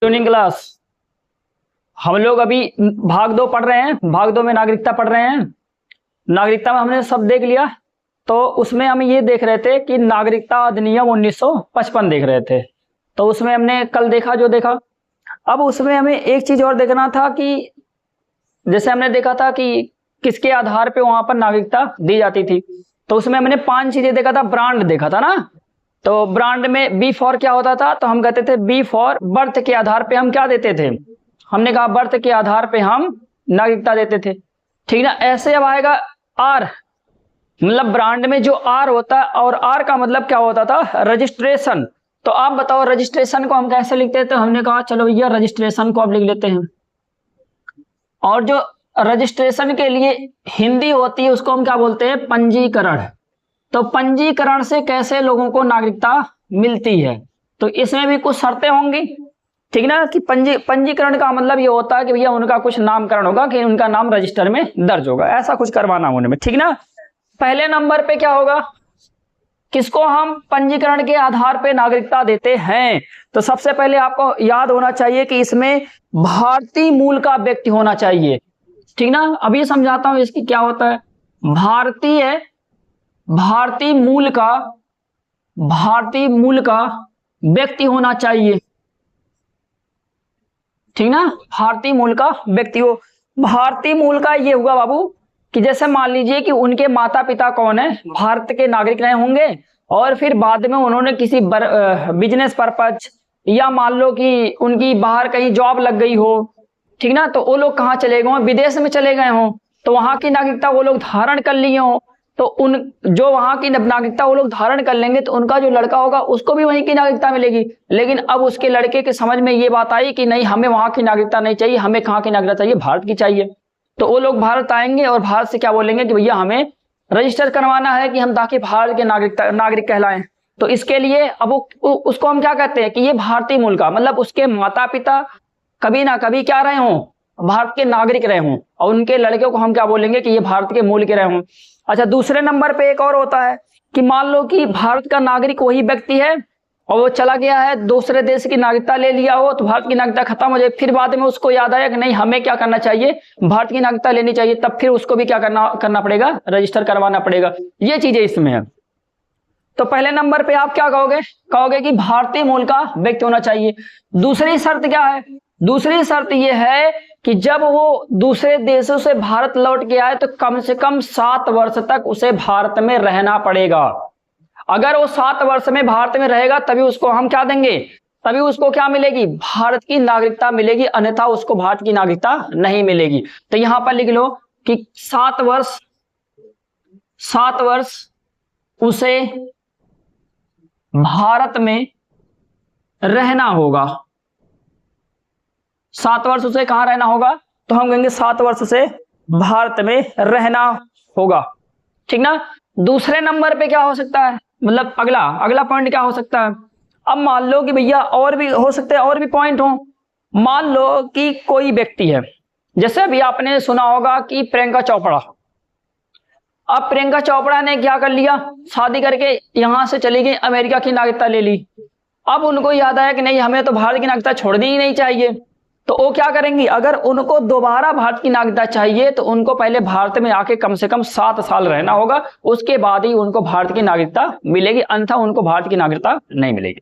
Tuning class. हम लोग अभी भाग 2 पढ़ रहे हैं। भाग 2 में नागरिकता पढ़ रहे हैं। नागरिकता में हमने सब देख लिया। तो उसमें हम ये देख रहे थे कि नागरिकता अधिनियम 1955 देख रहे थे। तो उसमें हमने कल देखा जो देखा। अब उसमें हमें एक चीज और देखना था कि जैसे हमने देखा था कि किसके आधार पे वहां पर नागरिकता दी जाती थी। तो उसमें हमने 5 चीजें देखा था। ब्रांड देखा था ना। तो ब्रांड में बी फॉर क्या होता था, तो हम कहते थे बी फॉर बर्थ के आधार पे हम क्या देते थे, हमने कहा बर्थ के आधार पे हम नागरिकता देते थे। ठीक ना। ऐसे अब आएगा आर, मतलब ब्रांड में जो आर होता है, और आर का मतलब क्या होता था, रजिस्ट्रेशन। तो आप बताओ रजिस्ट्रेशन को हम कैसे लिखते हैं। तो हमने कहा चलो भैया रजिस्ट्रेशन को अब लिख लेते हैं। और जो रजिस्ट्रेशन के लिए हिंदी होती है उसको हम क्या बोलते हैं, पंजीकरण। तो पंजीकरण से कैसे लोगों को नागरिकता मिलती है, तो इसमें भी कुछ शर्तें होंगी। ठीक ना। कि पंजीकरण का मतलब ये होता है कि भैया उनका कुछ नामकरण होगा, कि उनका नाम रजिस्टर में दर्ज होगा, ऐसा कुछ करवाना होने में। ठीक ना। पहले नंबर पे क्या होगा, किसको हम पंजीकरण के आधार पे नागरिकता देते हैं। तो सबसे पहले आपको याद होना चाहिए कि इसमें भारतीय मूल का व्यक्ति होना चाहिए। ठीक ना। अभी समझाता हूं इसकी क्या होता है। भारतीय मूल का व्यक्ति होना चाहिए। ठीक ना। भारतीय मूल का व्यक्ति हो। भारतीय मूल का ये हुआ बाबू कि जैसे मान लीजिए कि उनके माता पिता कौन है, भारत के नागरिक रहे होंगे, और फिर बाद में उन्होंने किसी बिजनेस पर्पज, या मान लो कि उनकी बाहर कहीं जॉब लग गई हो। ठीक ना। तो वो लोग कहाँ चले गए हों, विदेश में चले गए हों, तो वहां की नागरिकता वो लोग धारण कर लिए हों। तो उन जो वहां की नागरिकता वो लोग धारण कर लेंगे, तो उनका जो लड़का होगा उसको भी वहीं की नागरिकता मिलेगी। लेकिन अब उसके लड़के के समझ में ये बात आई कि नहीं, हमें वहां की नागरिकता नहीं चाहिए, हमें कहाँ की नागरिकता चाहिए, भारत की चाहिए। तो वो लोग भारत आएंगे और भारत से क्या बोलेंगे कि भैया हमें रजिस्टर करवाना है कि हम ताकि भारत के नागरिक कहलाएं। तो इसके लिए अब उसको हम क्या कहते हैं कि ये भारतीय मूल का, मतलब उसके माता पिता कभी ना कभी क्या रहे हों, भारत के नागरिक रहे हों, और उनके लड़के को हम क्या बोलेंगे कि ये भारत के मूल के रहे हों। अच्छा, दूसरे नंबर पे एक और होता है कि मान लो कि भारत का नागरिक वही व्यक्ति है और वो चला गया है, दूसरे देश की नागरिकता ले लिया हो, तो भारत की नागरिकता खत्म हो जाए, फिर बाद में उसको याद आया कि नहीं हमें क्या करना चाहिए, भारत की नागरिकता लेनी चाहिए, तब फिर उसको भी क्या करना पड़ेगा, रजिस्टर करवाना पड़ेगा। ये चीजें इसमें है। तो पहले नंबर पे आप क्या कहोगे कि भारतीय मूल का व्यक्ति होना चाहिए। दूसरी शर्त क्या है, दूसरी शर्त यह है कि जब वो दूसरे देशों से भारत लौट के आए तो कम से कम 7 वर्ष तक उसे भारत में रहना पड़ेगा। अगर वो 7 वर्ष में भारत में रहेगा तभी उसको हम क्या देंगे, तभी उसको क्या मिलेगी, भारत की नागरिकता मिलेगी, अन्यथा उसको भारत की नागरिकता नहीं मिलेगी। तो यहां पर लिख लो कि 7 वर्ष उसे भारत में रहना होगा। 7 वर्ष उसे कहां रहना होगा, तो हम कहेंगे 7 वर्ष उसे भारत में रहना होगा। ठीक ना। दूसरे नंबर पे क्या हो सकता है, मतलब अगला पॉइंट क्या हो सकता है। अब मान लो कि भैया और भी हो सकते हैं, और भी पॉइंट हो। मान लो कि कोई व्यक्ति है, जैसे अभी आपने सुना होगा कि प्रियंका चोपड़ा। अब प्रियंका चोपड़ा ने क्या कर लिया, शादी करके यहां से चली गई, अमेरिका की नागरिकता ले ली। अब उनको याद आया कि नहीं हमें तो भारत की नागरिकता छोड़नी ही नहीं चाहिए। तो वो क्या करेंगी, अगर उनको दोबारा भारत की नागरिकता चाहिए तो उनको पहले भारत में आके कम से कम 7 साल रहना होगा, उसके बाद ही उनको भारत की नागरिकता मिलेगी, अन्यथा उनको भारत की नागरिकता नहीं मिलेगी।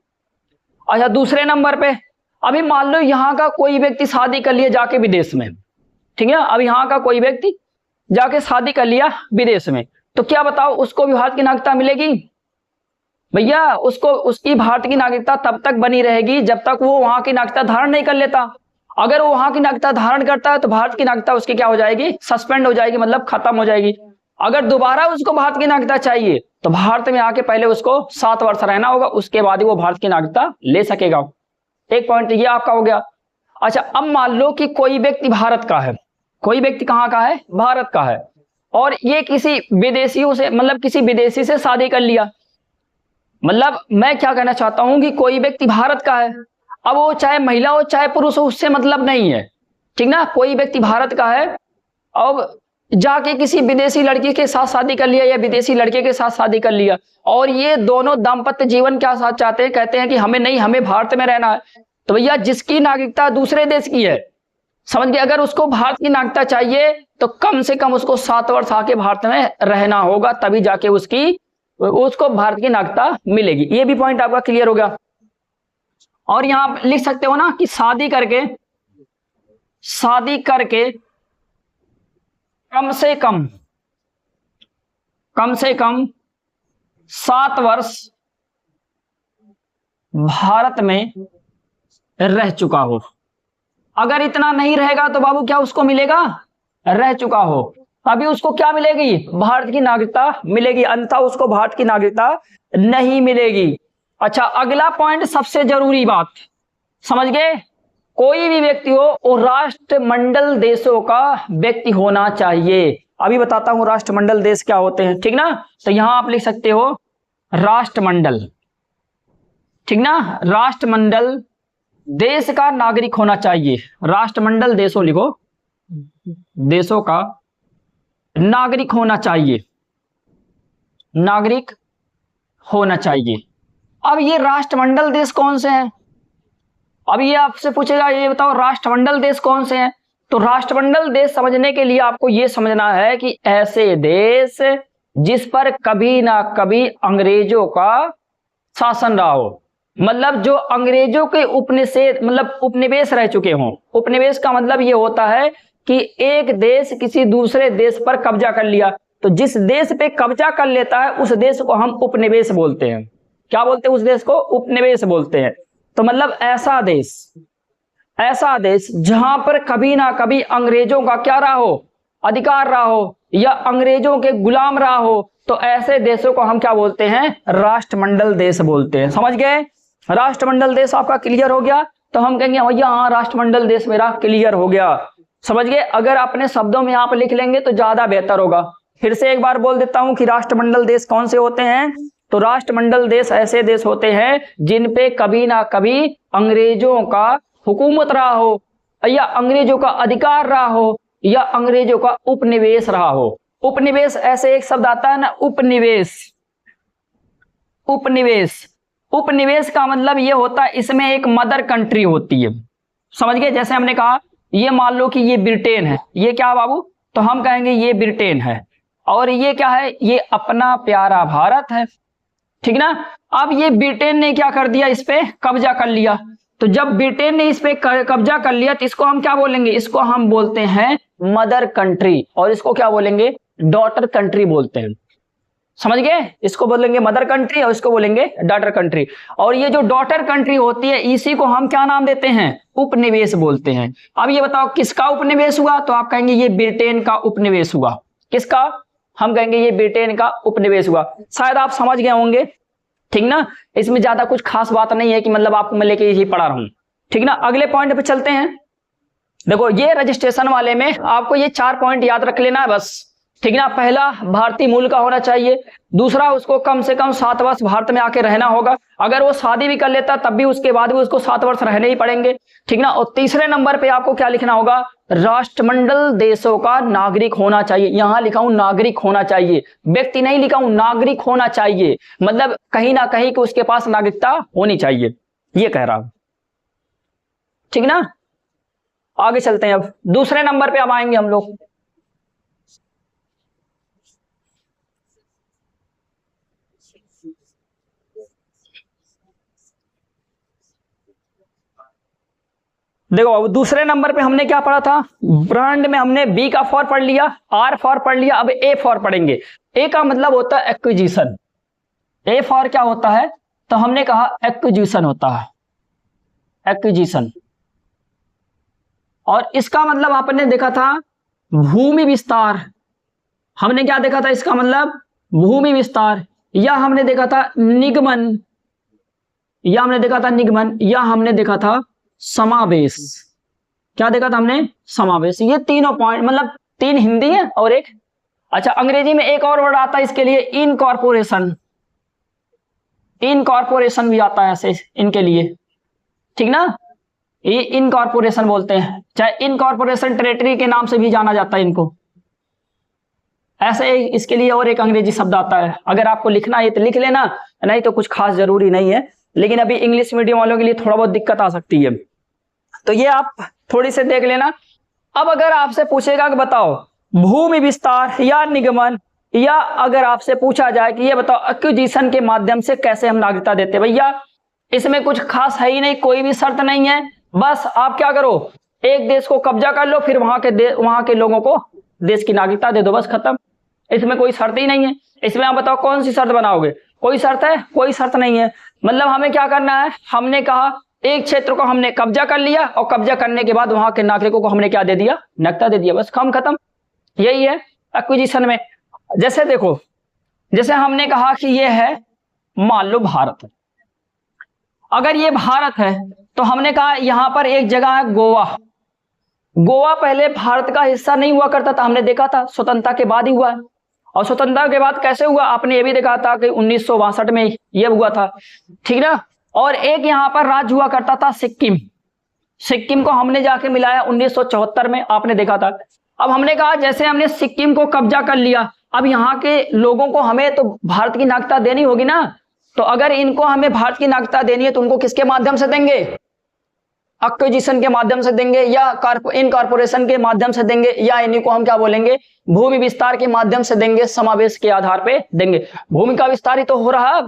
अच्छा, दूसरे नंबर पे अभी मान लो यहाँ का कोई व्यक्ति शादी कर लिया जाके विदेश में। ठीक है। अब यहाँ का कोई व्यक्ति जाके शादी कर लिया विदेश में, तो क्या बताओ उसको भी भारत की नागरिकता मिलेगी। भैया उसको उसकी भारत की नागरिकता तब तक बनी रहेगी जब तक वो वहां की नागरिकता धारण नहीं कर लेता। अगर वो वहां की नागरिकता धारण करता है तो भारत की नागरिकता उसकी क्या हो जाएगी, सस्पेंड हो जाएगी, मतलब खत्म हो जाएगी। अगर दोबारा उसको भारत की नागरिकता चाहिए तो भारत में आके पहले उसको 7 वर्ष रहना होगा, उसके बाद ही वो भारत की नागरिकता ले सकेगा। एक पॉइंट ये आपका हो गया। अच्छा, अब मान लो कि कोई व्यक्ति भारत का है, कोई व्यक्ति कहाँ का है, भारत का है, और ये किसी विदेशियों से, मतलब किसी विदेशी से शादी कर लिया। मतलब मैं क्या कहना चाहता हूं कि कोई व्यक्ति भारत का है, अब वो चाहे महिला हो चाहे पुरुष हो उससे मतलब नहीं है। ठीक ना। कोई व्यक्ति भारत का है, अब जाके किसी विदेशी लड़की के साथ शादी कर लिया या विदेशी लड़के के साथ शादी कर लिया, और ये दोनों दाम्पत्य जीवन क्या साथ चाहते हैं, कहते हैं कि हमें नहीं, हमें भारत में रहना है। तो भैया जिसकी नागरिकता दूसरे देश की है, समझ गए, अगर उसको भारत की नागरिकता चाहिए तो कम से कम उसको 7 वर्ष आके भारत में रहना होगा, तभी जाके उसको भारत की नागरिकता मिलेगी। ये भी पॉइंट आपका क्लियर हो गया। और यहां आप लिख सकते हो ना कि शादी करके कम से कम 7 वर्ष भारत में रह चुका हो। अगर इतना नहीं रहेगा तो बाबू क्या उसको मिलेगा, रह चुका हो, तभी उसको क्या मिलेगी, भारत की नागरिकता मिलेगी, अन्यथा उसको भारत की नागरिकता नहीं मिलेगी। अच्छा, अगला पॉइंट सबसे जरूरी बात, समझ गए, कोई भी व्यक्ति हो वो राष्ट्रमंडल देशों का व्यक्ति होना चाहिए। अभी बताता हूं राष्ट्रमंडल देश क्या होते हैं, ठीक ना। तो यहां आप लिख सकते हो राष्ट्रमंडल, ठीक ना, राष्ट्रमंडल देश का नागरिक होना चाहिए। राष्ट्रमंडल देशों लिखो, देशों का नागरिक होना चाहिए, नागरिक होना चाहिए। अब ये राष्ट्रमंडल देश कौन से हैं, अब ये आपसे पूछेगा ये बताओ राष्ट्रमंडल देश कौन से हैं। तो राष्ट्रमंडल देश समझने के लिए आपको ये समझना है कि ऐसे देश जिस पर कभी ना कभी अंग्रेजों का शासन रहा हो, मतलब जो अंग्रेजों के उपनिवेश रह चुके हों। उपनिवेश का मतलब ये होता है कि एक देश किसी दूसरे देश पर कब्जा कर लिया, तो जिस देश पे कब्जा कर लेता है उस देश को हम उपनिवेश बोलते हैं। क्या बोलते हैं उस देश को, उपनिवेश बोलते हैं। तो मतलब ऐसा देश जहां पर कभी ना कभी अंग्रेजों का क्या रहा हो, अधिकार रहा हो, या अंग्रेजों के गुलाम रहा हो, तो ऐसे देशों को हम क्या बोलते हैं, राष्ट्रमंडल देश बोलते हैं। समझ गए, राष्ट्रमंडल देश आपका क्लियर हो गया। तो हम कहेंगे भैया हाँ राष्ट्रमंडल देश मेरा क्लियर हो गया, समझ गए। अगर अपने शब्दों में आप लिख लेंगे तो ज्यादा बेहतर होगा। फिर से एक बार बोल देता हूं कि राष्ट्रमंडल देश कौन से होते हैं। तो राष्ट्रमंडल देश ऐसे देश होते हैं जिन पे कभी ना कभी अंग्रेजों का हुकूमत रहा हो, या अंग्रेजों का अधिकार रहा हो, या अंग्रेजों का उपनिवेश रहा हो। उपनिवेश ऐसे एक शब्द आता है ना, उपनिवेश। उपनिवेश का मतलब ये होता है इसमें एक मदर कंट्री होती है, समझ गए। जैसे हमने कहा ये मान लो कि ये ब्रिटेन है, ये क्या बाबू, तो हम कहेंगे ये ब्रिटेन है, और ये क्या है, ये अपना प्यारा भारत है, ठीक ना। अब ये ब्रिटेन ने क्या कर दिया, इस पे कब्जा कर लिया। तो जब ब्रिटेन ने इस पे कब्जा कर लिया तो इसको हम क्या बोलेंगे, इसको हम बोलते हैं मदर कंट्री, और इसको क्या बोलेंगे, डॉटर कंट्री बोलते हैं। समझ गए, इसको बोलेंगे मदर कंट्री और इसको बोलेंगे डॉटर कंट्री। और ये जो डॉटर कंट्री होती है इसी को हम क्या नाम देते हैं, उपनिवेश बोलते हैं। अब ये बताओ किसका उपनिवेश हुआ, तो आप कहेंगे ये ब्रिटेन का उपनिवेश हुआ। किसका, हम कहेंगे ये ब्रिटेन का उपनिवेश हुआ। शायद आप समझ गए होंगे, ठीक ना। इसमें ज्यादा कुछ खास बात नहीं है कि मतलब आपको मैं लेके यही पढ़ा रहा हूं, ठीक ना। अगले पॉइंट पे चलते हैं। देखो ये रजिस्ट्रेशन वाले में आपको ये 4 पॉइंट याद रख लेना है बस, ठीक ना। पहला भारतीय मूल का होना चाहिए, दूसरा उसको कम से कम 7 वर्ष भारत में आके रहना होगा, अगर वो शादी भी कर लेता तब भी उसके बाद भी उसको 7 वर्ष रहने ही पड़ेंगे, ठीक ना। और तीसरे नंबर पे आपको क्या लिखना होगा, राष्ट्रमंडल देशों का नागरिक होना चाहिए। यहां लिखा हूं नागरिक होना चाहिए, व्यक्ति नहीं लिखा हूं, नागरिक होना चाहिए, मतलब कहीं ना कहीं कि उसके पास नागरिकता होनी चाहिए, ये कह रहा हूं, ठीक ना। आगे चलते हैं, अब दूसरे नंबर पे अब आएंगे हम लोग। देखो अब दूसरे नंबर पे हमने क्या पढ़ा था, ब्रांड में हमने बी का फॉर पढ़ लिया, आर फॉर पढ़ लिया, अब ए फॉर पढ़ेंगे। ए का मतलब होता है एक्विजिशन। ए फॉर क्या होता है, तो हमने कहा एक्विजिशन होता है, एक्विजिशन। और इसका मतलब आपने देखा था भूमि विस्तार, हमने क्या देखा था इसका मतलब भूमि विस्तार, या हमने देखा था निगमन, या हमने देखा था निगमन, या हमने देखा था समावेश। क्या देखा था हमने, समावेश। ये तीनों पॉइंट, मतलब 3 हिंदी है और एक, अच्छा अंग्रेजी में एक और वर्ड आता है इसके लिए, इनकॉर्पोरेशन। इनकॉर्पोरेशन भी आता है ऐसे इनके लिए, ठीक ना। ये इनकॉर्पोरेशन बोलते हैं, चाहे इनकॉर्पोरेशन टेरिटरी के नाम से भी जाना जाता है इनको। ऐसे इसके लिए और एक अंग्रेजी शब्द आता है, अगर आपको लिखना है तो लिख लेना, नहीं तो कुछ खास जरूरी नहीं है। लेकिन अभी इंग्लिश मीडियम वालों के लिए थोड़ा बहुत दिक्कत आ सकती है, तो ये आप थोड़ी से देख लेना। अब अगर आपसे पूछेगा कि बताओ भूमि विस्तार या निगमन, या अगर आपसे पूछा जाए कि ये बताओ एक्विजिशन के माध्यम से कैसे हम नागरिकता देते, भैया इसमें कुछ खास है ही नहीं, कोई भी शर्त नहीं है। बस आप क्या करो, एक देश को कब्जा कर लो, फिर वहां के लोगों को देश की नागरिकता दे दो, बस खत्म। इसमें कोई शर्त ही नहीं है। इसमें आप बताओ कौन सी शर्त बनाओगे, कोई शर्त है? कोई शर्त नहीं है। मतलब हमें क्या करना है, हमने कहा एक क्षेत्र को हमने कब्जा कर लिया और कब्जा करने के बाद वहां के नागरिकों को हमने क्या दे दिया, नागरिकता दे दिया, बस काम खत्म। यही है एक्विजिशन में। जैसे देखो, जैसे हमने कहा कि ये है मान लो भारत, अगर ये भारत है तो हमने कहा यहां पर एक जगह है गोवा। गोवा पहले भारत का हिस्सा नहीं हुआ करता था, हमने देखा था स्वतंत्रता के बाद ही हुआ है। और स्वतंत्रता के बाद कैसे हुआ, आपने ये भी देखा था कि 1962 में ये हुआ था, ठीक ना। और एक यहाँ पर राज्य हुआ करता था सिक्किम, सिक्किम को हमने जाके मिलाया 1974 में, आपने देखा था। अब हमने कहा जैसे हमने सिक्किम को कब्जा कर लिया, अब यहाँ के लोगों को हमें तो भारत की नागरिकता देनी होगी ना। तो अगर इनको हमें भारत की नागरिकता देनी है तो उनको किसके माध्यम से देंगे, एक्विजिशन के माध्यम से देंगे, या इनकॉर्पोरेशन के माध्यम से देंगे, या इन्हीं को हम क्या बोलेंगे, भूमि विस्तार के माध्यम से देंगे, समावेश के आधार पे देंगे। भूमि का विस्तार ही तो हो रहा है।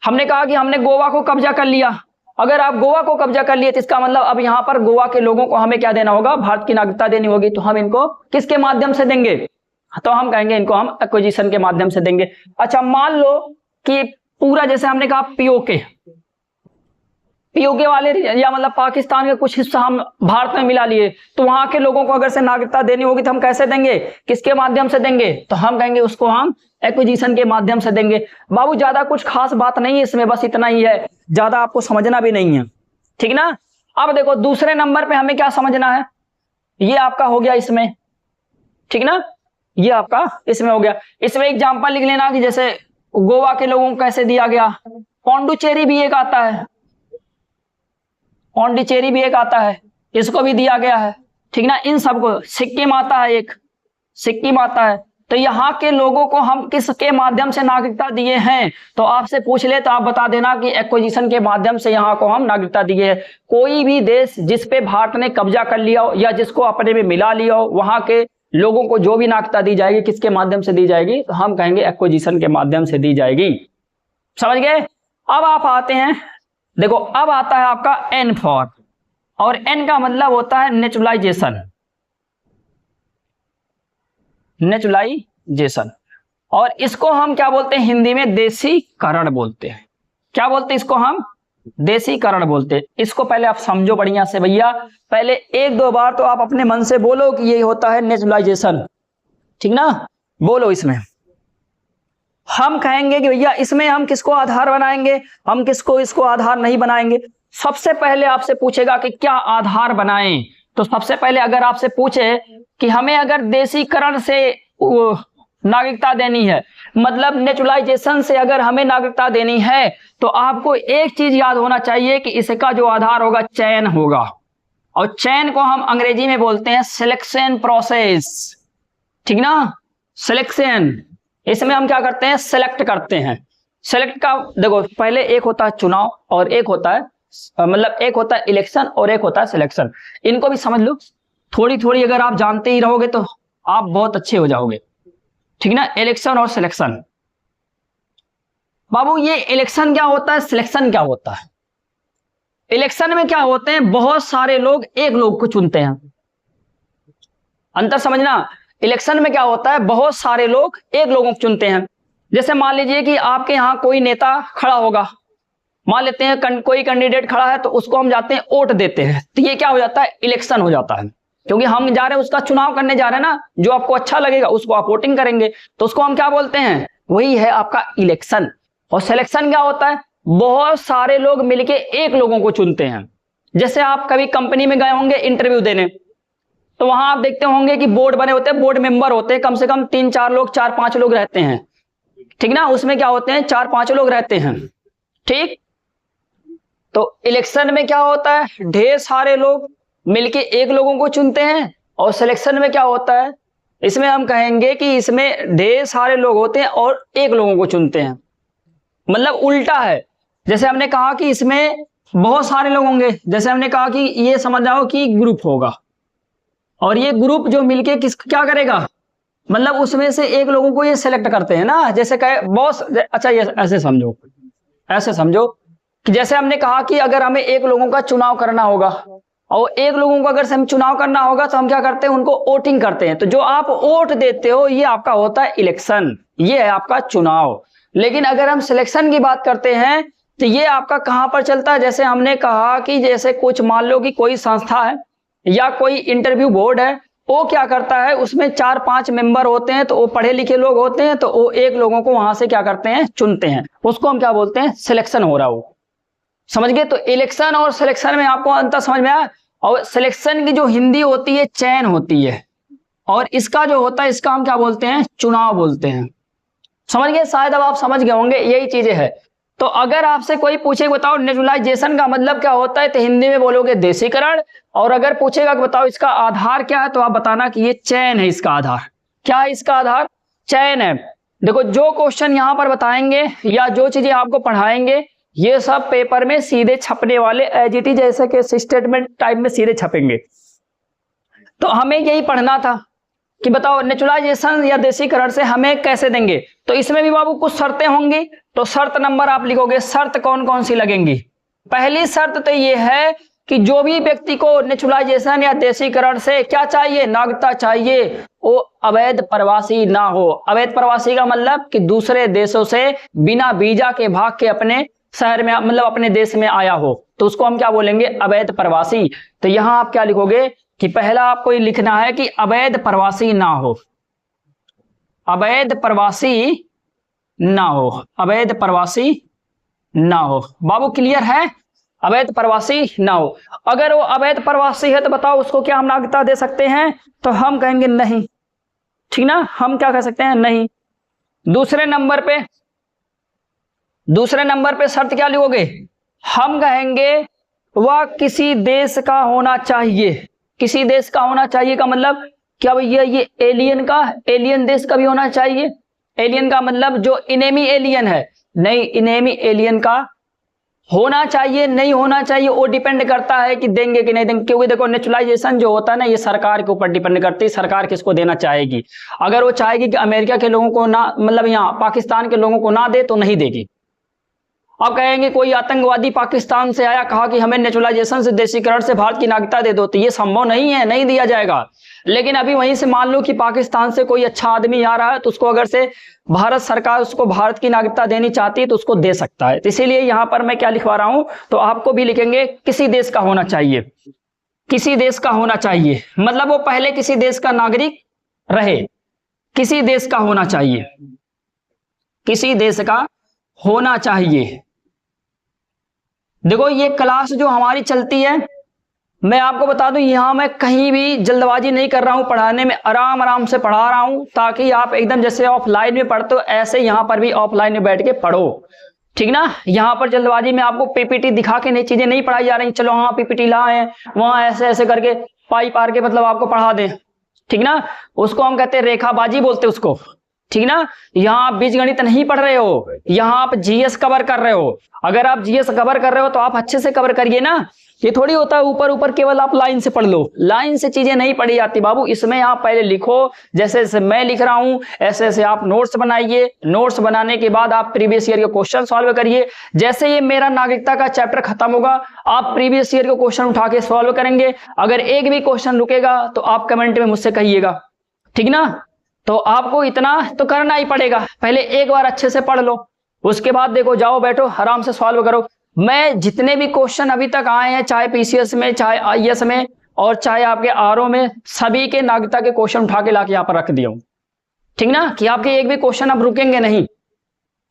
हमने कहा कि हमने गोवा को कब्जा कर लिया, अगर आप गोवा को कब्जा कर लिए तो इसका मतलब अब यहाँ पर गोवा के लोगों को हमें क्या देना होगा, भारत की नागरिकता देनी होगी। तो हम इनको किसके माध्यम से देंगे, तो हम कहेंगे इनको हम एक्विजिशन के माध्यम से देंगे। अच्छा, मान लो कि पूरा जैसे हमने कहा पीओके वाले, या मतलब पाकिस्तान का कुछ हिस्सा हम भारत में मिला लिए, तो वहां के लोगों को अगर से नागरिकता देनी होगी तो हम कैसे देंगे, किसके माध्यम से देंगे, तो हम कहेंगे उसको हम एक्विजिशन के माध्यम से देंगे। बाबू ज्यादा कुछ खास बात नहीं है इसमें, बस इतना ही है, ज्यादा आपको समझना भी नहीं है, ठीक ना। अब देखो दूसरे नंबर पे हमें क्या समझना है, ये आपका हो गया इसमें, ठीक ना, ये आपका इसमें हो गया। इसमें एग्जाम्पल लिख लेना कि जैसे गोवा के लोगों को कैसे दिया गया, पौंडुचेरी भी एक आता है, पौंडुचेरी भी एक आता है, इसको भी दिया गया है, ठीक ना। इन सबको, सिक्किम आता है, एक सिक्किम आता है, तो यहाँ के लोगों को हम किसके माध्यम से नागरिकता दिए हैं, तो आपसे पूछ ले तो आप बता देना कि एक्विजिशन के माध्यम से यहाँ को हम नागरिकता दिए है। कोई भी देश जिस पे भारत ने कब्जा कर लिया हो या जिसको अपने में मिला लिया हो, वहां के लोगों को जो भी नागरिकता दी जाएगी किसके माध्यम से दी जाएगी, तो हम कहेंगे एक्विजिशन के माध्यम से दी जाएगी। समझ गए। अब आप आते हैं, देखो अब आता है आपका एन फॉर, और एन का मतलब होता है नेचुरलाइजेशन, नेचुरलाइजेशन, और इसको हम क्या बोलते हैं हिंदी में, देशीकरण बोलते हैं। क्या बोलते हैं इसको हम, देशीकरण बोलते हैं। इसको पहले आप समझो बढ़िया से भैया, पहले एक दो बार तो आप अपने मन से बोलो कि ये होता है नेचुरलाइजेशन, ठीक ना, बोलो। इसमें हम कहेंगे कि भैया इसमें हम किसको आधार बनाएंगे, हम किसको इसको आधार नहीं बनाएंगे। सबसे पहले आपसे पूछेगा कि क्या आधार बनाएं, तो सबसे पहले अगर आपसे पूछे कि हमें अगर देशीकरण से नागरिकता देनी है, मतलब नेचुरलाइजेशन से अगर हमें नागरिकता देनी है, तो आपको एक चीज याद होना चाहिए कि इसका जो आधार होगा चयन होगा, और चयन को हम अंग्रेजी में बोलते हैं सिलेक्शन प्रोसेस, ठीक ना, सिलेक्शन। इसमें हम क्या करते हैं, सिलेक्ट करते हैं। सिलेक्ट का देखो पहले एक होता है चुनाव और एक होता है मतलब एक होता है इलेक्शन और एक होता है सिलेक्शन। इनको भी समझ लो, थोड़ी थोड़ी अगर आप जानते ही रहोगे तो आप बहुत अच्छे हो जाओगे, ठीक ना। इलेक्शन और सिलेक्शन। बाबू ये इलेक्शन क्या होता है, सिलेक्शन क्या होता है। इलेक्शन में क्या होते हैं, बहुत सारे लोग एक लोग को चुनते हैं, अंतर समझना। इलेक्शन में क्या होता है, बहुत सारे लोग एक लोगों को चुनते हैं। जैसे मान लीजिए कि आपके यहाँ कोई नेता खड़ा होगा, मान लेते हैं कोई कैंडिडेट खड़ा है, तो उसको हम जाते हैं वोट देते हैं, तो ये क्या हो जाता है, इलेक्शन हो जाता है। क्योंकि हम जा रहे हैं उसका चुनाव करने जा रहे हैं ना, जो आपको अच्छा लगेगा उसको आप वोटिंग करेंगे, तो उसको हम क्या बोलते हैं, वही है आपका इलेक्शन। और सिलेक्शन क्या होता है, बहुत सारे लोग मिलके एक लोगों को चुनते हैं। जैसे आप कभी कंपनी में गए होंगे इंटरव्यू देने, तो वहां आप देखते होंगे कि बोर्ड बने होते हैं, बोर्ड मेंबर होते हैं, कम से कम 3-4 लोग 4-5 लोग रहते हैं, ठीक ना। उसमें क्या होते हैं, 4-5 लोग रहते हैं, ठीक। तो इलेक्शन में क्या होता है, ढेर सारे लोग मिलके एक लोगों को चुनते हैं। और सिलेक्शन में क्या होता है, इसमें हम कहेंगे कि इसमें ढेर सारे लोग होते हैं और एक लोगों को चुनते हैं, मतलब उल्टा है। जैसे हमने कहा कि इसमें बहुत सारे लोग होंगे, जैसे हमने कहा कि ये समझ जाओ कि ग्रुप होगा और ये ग्रुप जो मिलके किस क्या करेगा, मतलब उसमें से एक लोगों को ये सिलेक्ट करते हैं ना, जैसे कहे बॉस। अच्छा ये ऐसे समझो, ऐसे समझो कि जैसे हमने कहा कि अगर हमें एक लोगों का चुनाव करना होगा और एक लोगों को अगर हम चुनाव करना होगा तो हम क्या करते हैं, उनको वोटिंग करते हैं। तो जो आप वोट देते हो ये आपका होता है इलेक्शन, ये है आपका चुनाव। लेकिन अगर हम सिलेक्शन की बात करते हैं तो ये आपका कहां पर चलता है, जैसे हमने कहा कि जैसे कुछ मान लो कि कोई संस्था है या कोई इंटरव्यू बोर्ड है, वो क्या करता है, उसमें 4-5 मेंबर होते हैं, तो वो पढ़े लिखे लोग होते हैं, तो वो एक लोगों को वहां से क्या करते हैं, चुनते हैं। उसको हम क्या बोलते हैं, सिलेक्शन हो रहा हो। समझ गए? तो इलेक्शन और सिलेक्शन में आपको अंतर समझ में आया। और सिलेक्शन की जो हिंदी होती है चयन होती है, और इसका जो होता है इसका हम क्या बोलते हैं, चुनाव बोलते हैं। समझ गए? शायद अब आप समझ गए होंगे, यही चीजें है। तो अगर आपसे कोई पूछे बताओ नेचुरलाइजेशन का मतलब क्या होता है, तो हिंदी में बोलोगे देशीकरण। और अगर पूछेगा कि बताओ इसका आधार क्या है, तो आप बताना कि ये चयन है। इसका आधार क्या है, इसका आधार चयन है। देखो जो क्वेश्चन यहां पर बताएंगे या जो चीजें आपको पढ़ाएंगे ये सब पेपर में सीधे छपने वाले, एज इट इज जैसे कि स्टेटमेंट टाइप में सीधे छपेंगे। तो हमें यही पढ़ना था कि बताओ नेचुरलाइजेशन या देशीकरण से हमें कैसे देंगे। तो इसमें भी बाबू कुछ शर्तें होंगी, तो शर्त नंबर आप लिखोगे। शर्त कौन कौन सी लगेंगी? पहली शर्त तो ये है कि जो भी व्यक्ति को नेचुरलाइजेशन या देशीकरण से क्या चाहिए, नागरिकता चाहिए, वो अवैध प्रवासी ना हो। अवैध प्रवासी का मतलब कि दूसरे देशों से बिना वीजा के भाग के अपने शहर में, मतलब अपने देश में आया हो, तो उसको हम क्या बोलेंगे, अवैध प्रवासी। तो यहां आप क्या लिखोगे कि पहला आपको ये लिखना है कि अवैध प्रवासी ना हो, अवैध प्रवासी ना हो, अवैध प्रवासी ना हो। बाबू क्लियर है? अवैध प्रवासी ना हो। अगर वो अवैध प्रवासी है तो बताओ उसको क्या हम नागरिकता दे सकते हैं? तो हम कहेंगे नहीं, ठीक ना, हम क्या कह सकते हैं, नहीं। दूसरे नंबर पे शर्त क्या लिखोगे? हम कहेंगे वह किसी देश का होना चाहिए। किसी देश का होना चाहिए का मतलब क्या भैया, ये एलियन देश का भी होना चाहिए। एलियन का मतलब जो इनेमी एलियन है, नहीं, इनेमी एलियन का होना चाहिए, नहीं होना चाहिए, वो डिपेंड करता है कि देंगे कि नहीं देंगे। क्योंकि देखो नेचुरलाइजेशन जो होता है ना, ये सरकार के ऊपर डिपेंड करती है, सरकार किसको देना चाहेगी। अगर वो चाहेगी कि अमेरिका के लोगों को ना, मतलब यहाँ पाकिस्तान के लोगों को ना दे, तो नहीं देगी। अब कहेंगे कोई आतंकवादी पाकिस्तान से आया, कहा कि हमें नेचुरलाइजेशन से, देशीकरण से भारत की नागरिकता दे दो, तो ये संभव नहीं है, नहीं दिया जाएगा। लेकिन अभी वहीं से मान लो कि पाकिस्तान से कोई अच्छा आदमी आ रहा है, तो उसको अगर से भारत सरकार उसको भारत की नागरिकता देनी चाहती है तो उसको दे सकता है। तो इसीलिए यहां पर मैं क्या लिखवा रहा हूं, तो आपको भी लिखेंगे किसी देश का होना चाहिए। किसी देश का होना चाहिए मतलब वो पहले किसी देश का नागरिक रहे, किसी देश का होना चाहिए, किसी देश का होना चाहिए। देखो ये क्लास जो हमारी चलती है, मैं आपको बता दूं यहां मैं कहीं भी जल्दबाजी नहीं कर रहा हूं पढ़ाने में, आराम आराम से पढ़ा रहा हूं, ताकि आप एकदम जैसे ऑफलाइन में पढ़ते हो ऐसे यहां पर भी ऑफलाइन में बैठ के पढ़ो, ठीक ना। यहां पर जल्दबाजी में आपको पीपीटी दिखा के नहीं, चीजें नहीं पढ़ाई जा रही, चलो हाँ पीपीटी लाए वहां ऐसे ऐसे करके पाई पार के मतलब आपको पढ़ा दें, ठीक ना। उसको हम कहते हैं रेखाबाजी बोलते उसको, ठीक ना। यहाँ आप बीजगणित नहीं पढ़ रहे हो, यहाँ आप जीएस कवर कर रहे हो। अगर आप जीएस कवर कर रहे हो तो आप अच्छे से कवर करिए ना। ये थोड़ी होता है ऊपर ऊपर केवल आप लाइन से पढ़ लो, लाइन से चीजें नहीं पढ़ी जाती बाबू। इसमें आप पहले लिखो, जैसे जैसे मैं लिख रहा हूं ऐसे ऐसे आप नोट्स बनाइए। नोट्स बनाने के बाद आप प्रीवियस ईयर के क्वेश्चन सॉल्व करिए। जैसे ये मेरा नागरिकता का चैप्टर खत्म होगा, आप प्रीवियस ईयर के क्वेश्चन उठा के सॉल्व करेंगे। अगर एक भी क्वेश्चन रुकेगा तो आप कमेंट में मुझसे कहिएगा, ठीक ना। तो आपको इतना तो करना ही पड़ेगा, पहले एक बार अच्छे से पढ़ लो, उसके बाद देखो जाओ बैठो आराम से सॉल्व करो। मैं जितने भी क्वेश्चन अभी तक आए हैं, चाहे पीसीएस में, चाहे आईएएस में और चाहे आपके आरओ में, सभी के नागरिकता के क्वेश्चन उठा के लाके यहाँ पर रख दिया हूं, ठीक ना, कि आपके एक भी क्वेश्चन अब रुकेंगे नहीं,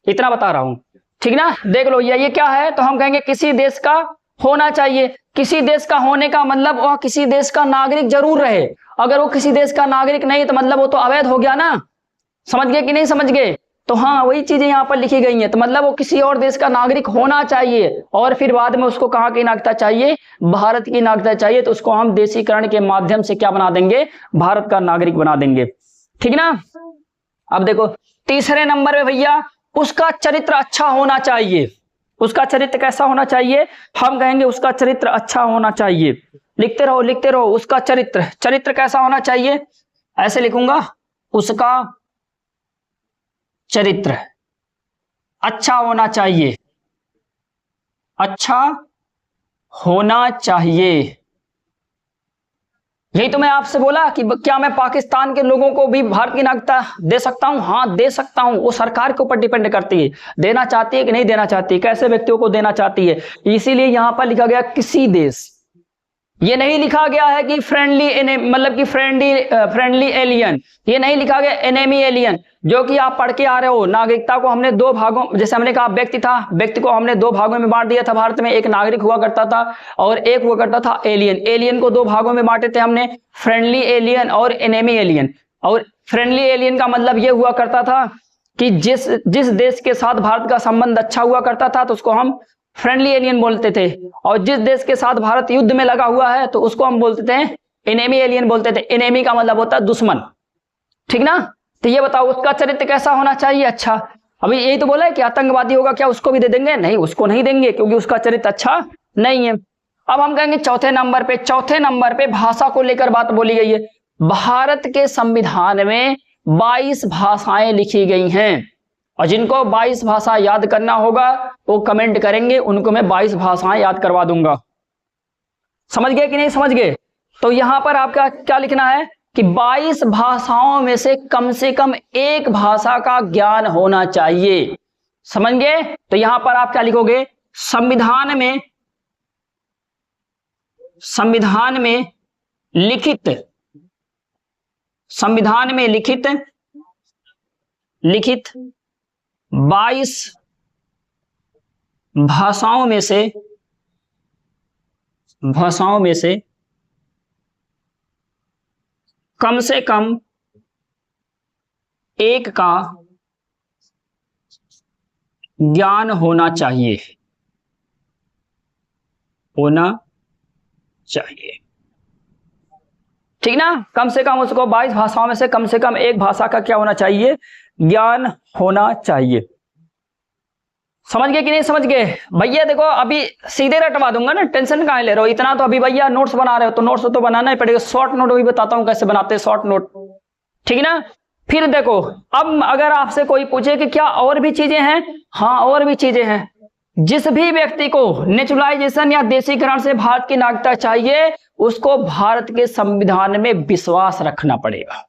इतना बता रहा हूं, ठीक ना। देख लो ये क्या है, तो हम कहेंगे किसी देश का होना चाहिए। किसी देश का होने का मतलब वह किसी देश का नागरिक जरूर रहे। अगर वो किसी देश का नागरिक नहीं तो मतलब वो तो अवैध हो गया ना। समझ गए कि नहीं समझ गए? तो हाँ वही चीजें यहाँ पर लिखी गई हैं। तो मतलब वो किसी और देश का नागरिक होना चाहिए और फिर बाद में उसको कहाँ की नागरिकता चाहिए, भारत की नागरिकता चाहिए। तो उसको हम देशीकरण के माध्यम से क्या बना देंगे, भारत का नागरिक बना देंगे, ठीक ना। अब देखो तीसरे नंबर पे भैया उसका चरित्र अच्छा होना चाहिए। उसका चरित्र कैसा होना चाहिए? हम कहेंगे उसका चरित्र अच्छा होना चाहिए। लिखते रहो लिखते रहो, उसका चरित्र, चरित्र कैसा होना चाहिए? ऐसे लिखूंगा, उसका चरित्र अच्छा होना चाहिए, अच्छा होना चाहिए। यही तो मैं आपसे बोला कि क्या मैं पाकिस्तान के लोगों को भी भारत की नागरिकता दे सकता हूं? हाँ दे सकता हूं। वो सरकार के ऊपर डिपेंड करती है, देना चाहती है कि नहीं देना चाहती है, कैसे व्यक्तियों को देना चाहती है। इसीलिए यहां पर लिखा गया किसी देश, ये नहीं लिखा गया है कि फ्रेंडली, मतलब कि फ्रेंडली एलियन, ये नहीं लिखा गया एनेमी एलियन। जो कि आप पढ़ के आ रहे हो, नागरिकता को हमने दो भागों, जैसे हमने कहा व्यक्ति था, व्यक्ति को हमने दो भागों में बांट दिया था भारत में, एक नागरिक हुआ करता था और एक हुआ करता था एलियन। एलियन को दो भागों में बांटे थे हमने, फ्रेंडली एलियन और एनेमी एलियन। और फ्रेंडली एलियन का मतलब यह हुआ करता था कि जिस देश के साथ भारत का संबंध अच्छा हुआ करता था तो उसको हम फ्रेंडली एलियन बोलते थे, और जिस देश के साथ भारत युद्ध में लगा हुआ है तो उसको हम बोलते थे एनेमी एलियन बोलते थे। एनेमी का मतलब होता है दुश्मन, ठीक ना। तो ये बताओ उसका चरित्र कैसा होना चाहिए? अच्छा। अभी यही तो बोला है कि आतंकवादी होगा, क्या उसको भी दे देंगे? नहीं, उसको नहीं देंगे क्योंकि उसका चरित्र अच्छा नहीं है। अब हम कहेंगे चौथे नंबर पे भाषा को लेकर बात बोली गई है। भारत के संविधान में 22 भाषाएं लिखी गई हैं, और जिनको 22 भाषा याद करना होगा वो कमेंट करेंगे, उनको मैं 22 भाषाएं याद करवा दूंगा। समझ गए कि नहीं समझ गए? तो यहां पर आपका क्या लिखना है कि 22 भाषाओं में से कम एक भाषा का ज्ञान होना चाहिए। समझ गए? तो यहां पर आप क्या लिखोगे? संविधान में लिखित 22 भाषाओं में से कम से कम एक का ज्ञान होना चाहिए, ठीक ना। कम से कम उसको 22 भाषाओं में से कम एक भाषा का क्या होना चाहिए? ज्ञान होना चाहिए। समझ गए कि नहीं समझ गए? भैया देखो अभी सीधे रटवा दूंगा ना, टेंशन काहे ले रहे हो इतना? तो अभी भैया नोट्स बना रहे हो तो नोट्स तो बनाना ही पड़ेगा। शॉर्ट नोट भी बताता हूं कैसे बनाते हैं शॉर्ट नोट, ठीक ना। फिर देखो, अब अगर आपसे कोई पूछे कि क्या और भी चीजें हैं, हाँ और भी चीजें हैं। जिस भी व्यक्ति को नेचुरलाइजेशन या देशीकरण से भारत की नागरिकता चाहिए उसको भारत के संविधान में विश्वास रखना पड़ेगा,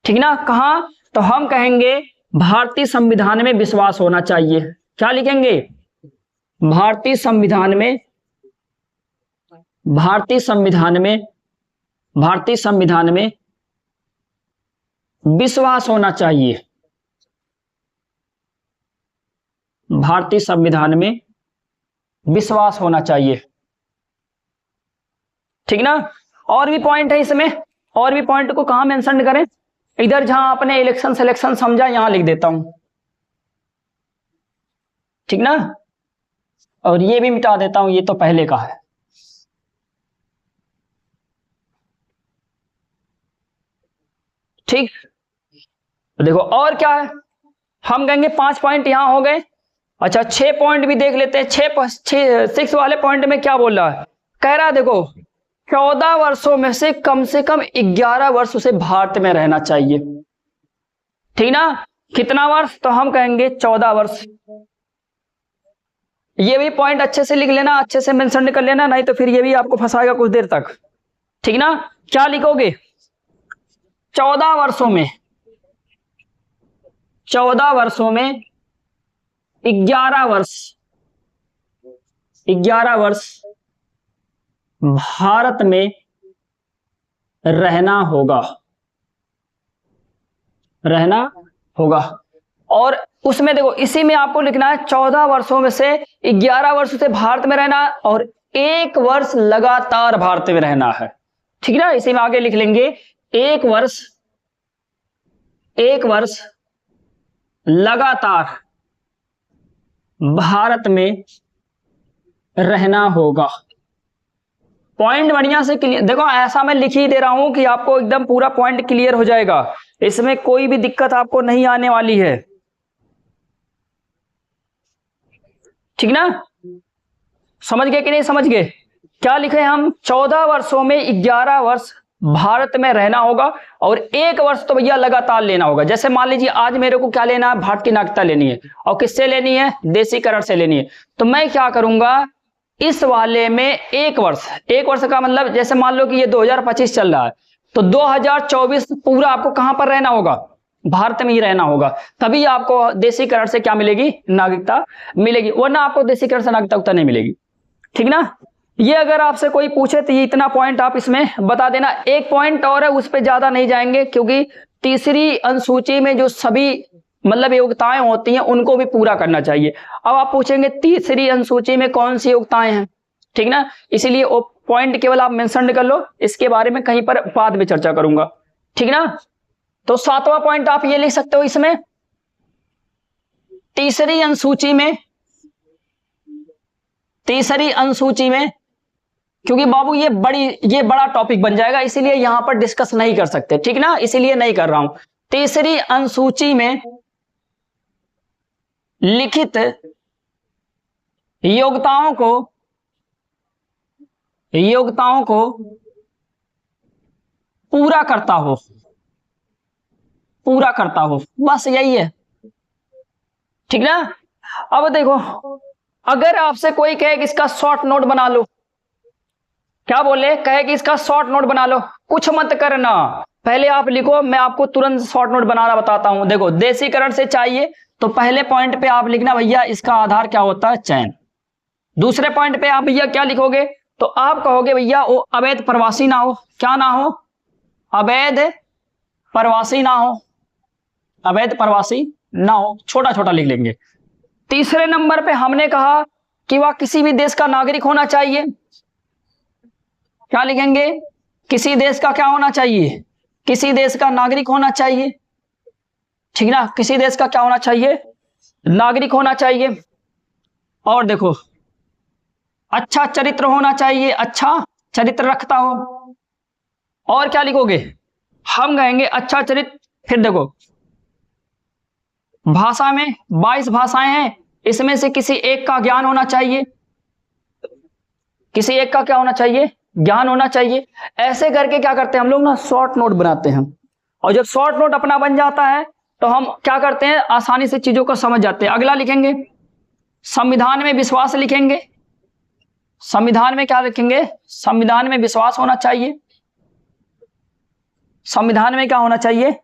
ठीक ना। कहां? तो हम कहेंगे भारतीय संविधान में विश्वास होना चाहिए। क्या लिखेंगे? भारतीय संविधान में विश्वास होना चाहिए। भारतीय संविधान में विश्वास होना चाहिए, ठीक ना। और भी पॉइंट है इसमें, और भी पॉइंट को कहां मेंशन करें? इधर जहां आपने इलेक्शन सिलेक्शन समझा यहां लिख देता हूं, ठीक ना। और ये भी मिटा देता हूं, ये तो पहले का है, ठीक। तो देखो और क्या है, हम कहेंगे 5 पॉइंट यहां हो गए। अच्छा 6 पॉइंट भी देख लेते हैं। 6 वाले पॉइंट में क्या बोल रहा है? कह रहा है देखो 14 वर्षों में से कम 11 वर्ष उसे भारत में रहना चाहिए, ठीक ना। कितना वर्ष? तो हम कहेंगे 14 वर्ष। ये भी पॉइंट अच्छे से लिख लेना, अच्छे से मेंशन कर लेना, नहीं तो फिर ये भी आपको फंसाएगा कुछ देर तक, ठीक ना। क्या लिखोगे? 14 वर्षों में 11 वर्ष भारत में रहना होगा। और उसमें देखो इसी में आपको लिखना है 14 वर्षों में से 11 वर्ष से भारत में रहना और 1 वर्ष लगातार भारत में रहना है, ठीक ना। इसी में आगे लिख लेंगे 1 वर्ष लगातार भारत में रहना होगा। पॉइंट बढ़िया से क्लियर देखो, ऐसा मैं लिख ही दे रहा हूं कि आपको एकदम पूरा पॉइंट क्लियर हो जाएगा, इसमें कोई भी दिक्कत आपको नहीं आने वाली है, ठीक ना, समझ गए कि नहीं समझ गए? क्या लिखे हम, 14 वर्षों में 11 वर्ष भारत में रहना होगा और 1 वर्ष तो भैया लगातार लेना होगा। जैसे मान लीजिए आज मेरे को क्या लेना है, भारतीय नागरिकता लेनी है, और किससे लेनी है, देशीकरण से लेनी है। तो मैं क्या करूंगा, इस वाले में 1 वर्ष, 1 वर्ष का मतलब जैसे मान लो कि ये 2025 चल रहा है, तो 2024 पूरा आपको कहां पर रहना होगा, भारत में ही रहना होगा, तभी आपको देशीकरण से क्या मिलेगी, नागरिकता मिलेगी, वरना आपको देशीकरण से नागरिकता नहीं मिलेगी। ठीक ना, ये अगर आपसे कोई पूछे तो ये इतना पॉइंट आप इसमें बता देना। एक पॉइंट और है, उस पर ज्यादा नहीं जाएंगे, क्योंकि तीसरी अनुसूची में जो सभी मतलब योग्यताएं होती हैं उनको भी पूरा करना चाहिए। अब आप पूछेंगे तीसरी अनुसूची में कौन सी योग्यताएं हैं, ठीक ना, इसीलिए वो पॉइंट केवल आप मेंशन कर लो, इसके बारे में कहीं पर बाद में चर्चा करूंगा। ठीक ना, तो 7वां पॉइंट आप ये लिख सकते हो इसमें, तीसरी अनुसूची में, क्योंकि बाबू ये बड़ा टॉपिक बन जाएगा, इसीलिए यहां पर डिस्कस नहीं कर सकते। ठीक ना, इसीलिए नहीं कर रहा हूं। तीसरी अनुसूची में लिखित योग्यताओं को पूरा करता हो, बस यही है। ठीक ना, अब देखो, अगर आपसे कोई कहे कि इसका शॉर्ट नोट बना लो, क्या बोले, कहे कि इसका शॉर्ट नोट बना लो, कुछ मत करना, पहले आप लिखो, मैं आपको तुरंत शॉर्ट नोट बनाना बताता हूं। देखो, देशीकरण से चाहिए तो पहले पॉइंट पे आप लिखना भैया इसका आधार क्या होता है, चयन। दूसरे पॉइंट पे आप भैया क्या लिखोगे, तो आप कहोगे भैया वो अवैध प्रवासी ना हो, क्या ना हो, अवैध प्रवासी ना हो, छोटा छोटा लिख लेंगे। तीसरे नंबर पे हमने कहा कि वह किसी भी देश का नागरिक होना चाहिए, क्या लिखेंगे, किसी देश का क्या होना चाहिए, किसी देश का नागरिक होना चाहिए। ठीक ना, किसी देश का क्या होना चाहिए, नागरिक होना चाहिए। और देखो, अच्छा चरित्र होना चाहिए, अच्छा चरित्र रखता हो। और क्या लिखोगे, हम कहेंगे अच्छा चरित्र। फिर देखो, भाषा में 22 भाषाएं हैं, इसमें से किसी एक का ज्ञान होना चाहिए, किसी एक का क्या होना चाहिए, ज्ञान होना चाहिए। ऐसे करके क्या करते हैं हम लोग ना, शॉर्ट नोट बनाते हैं, और जब शॉर्ट नोट अपना बन जाता है तो हम क्या करते हैं, आसानी से चीजों को समझ जाते हैं। अगला लिखेंगे, संविधान में विश्वास लिखेंगे। संविधान में क्या लिखेंगे, संविधान में विश्वास होना चाहिए, संविधान में क्या होना चाहिए,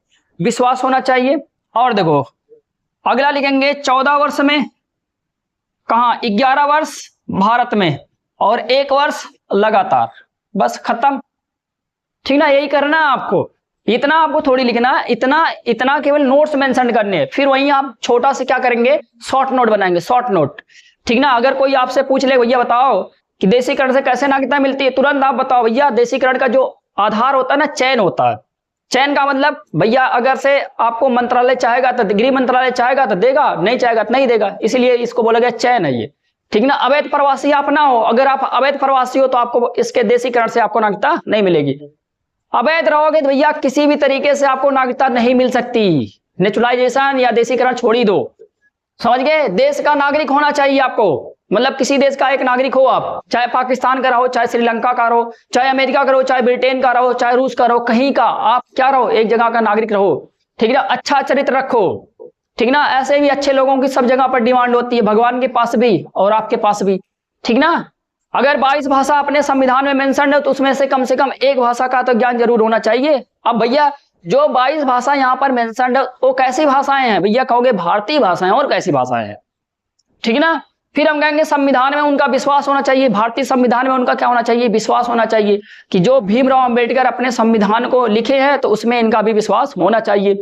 विश्वास होना चाहिए। और देखो, अगला लिखेंगे 14 वर्ष में, कहां, 11 वर्ष भारत में और 1 वर्ष लगातार, बस खत्म। ठीक ना, यही करना है आपको, इतना आपको थोड़ी लिखना, इतना केवल नोट्स मेंशन करने हैं, फिर वहीं आप छोटा से क्या करेंगे, शॉर्ट नोट बनाएंगे, शॉर्ट नोट। ठीक ना, अगर कोई आपसे पूछ ले भैया बताओ कि देशीकरण से कैसे नागरिकता मिलती है, तुरंत आप बताओ भैया, देशीकरण का जो आधार होता है ना, चयन होता है। चयन का मतलब भैया अगर से आपको मंत्रालय चाहेगा तो, गृह मंत्रालय चाहेगा तो देगा, नहीं चाहेगा तो नहीं देगा, इसीलिए इसको बोला गया चयन है ये। ठीक ना, अवैध प्रवासी आप ना हो, अगर आप अवैध प्रवासी हो तो आपको इसके देशीकरण से आपको नागरिकता नहीं मिलेगी। अवैध रहोगे तो भैया किसी भी तरीके से आपको नागरिकता नहीं मिल सकती, नेचुरलाइजेशन या देशीकरण छोड़ ही दो, समझ गए। देश का नागरिक होना चाहिए आपको, मतलब किसी देश का एक नागरिक हो आप, चाहे पाकिस्तान का रहो, चाहे श्रीलंका का रहो, चाहे अमेरिका का रहो, चाहे ब्रिटेन का रहो, चाहे रूस का रहो, कहीं का आप क्या रहो, एक जगह का नागरिक रहो। ठीक है, अच्छा चरित्र रखो। ठीक ना, ऐसे भी अच्छे लोगों की सब जगह पर डिमांड होती है, भगवान के पास भी और आपके पास भी। ठीक ना, अगर 22 भाषा अपने संविधान में मेंशन है तो उसमें से कम 1 भाषा का तो ज्ञान जरूर होना चाहिए। अब भैया जो 22 भाषा यहाँ पर मेंशन है वो कैसी भाषाएं हैं, भैया कहोगे भारतीय भाषाएं, और कैसी भाषाएं हैं। ठीक ना, फिर हम कहेंगे संविधान में उनका विश्वास होना चाहिए, भारतीय संविधान में उनका क्या होना चाहिए, विश्वास होना चाहिए, कि जो भीमराव अंबेडकर अपने संविधान को लिखे हैं तो उसमें इनका भी विश्वास होना चाहिए।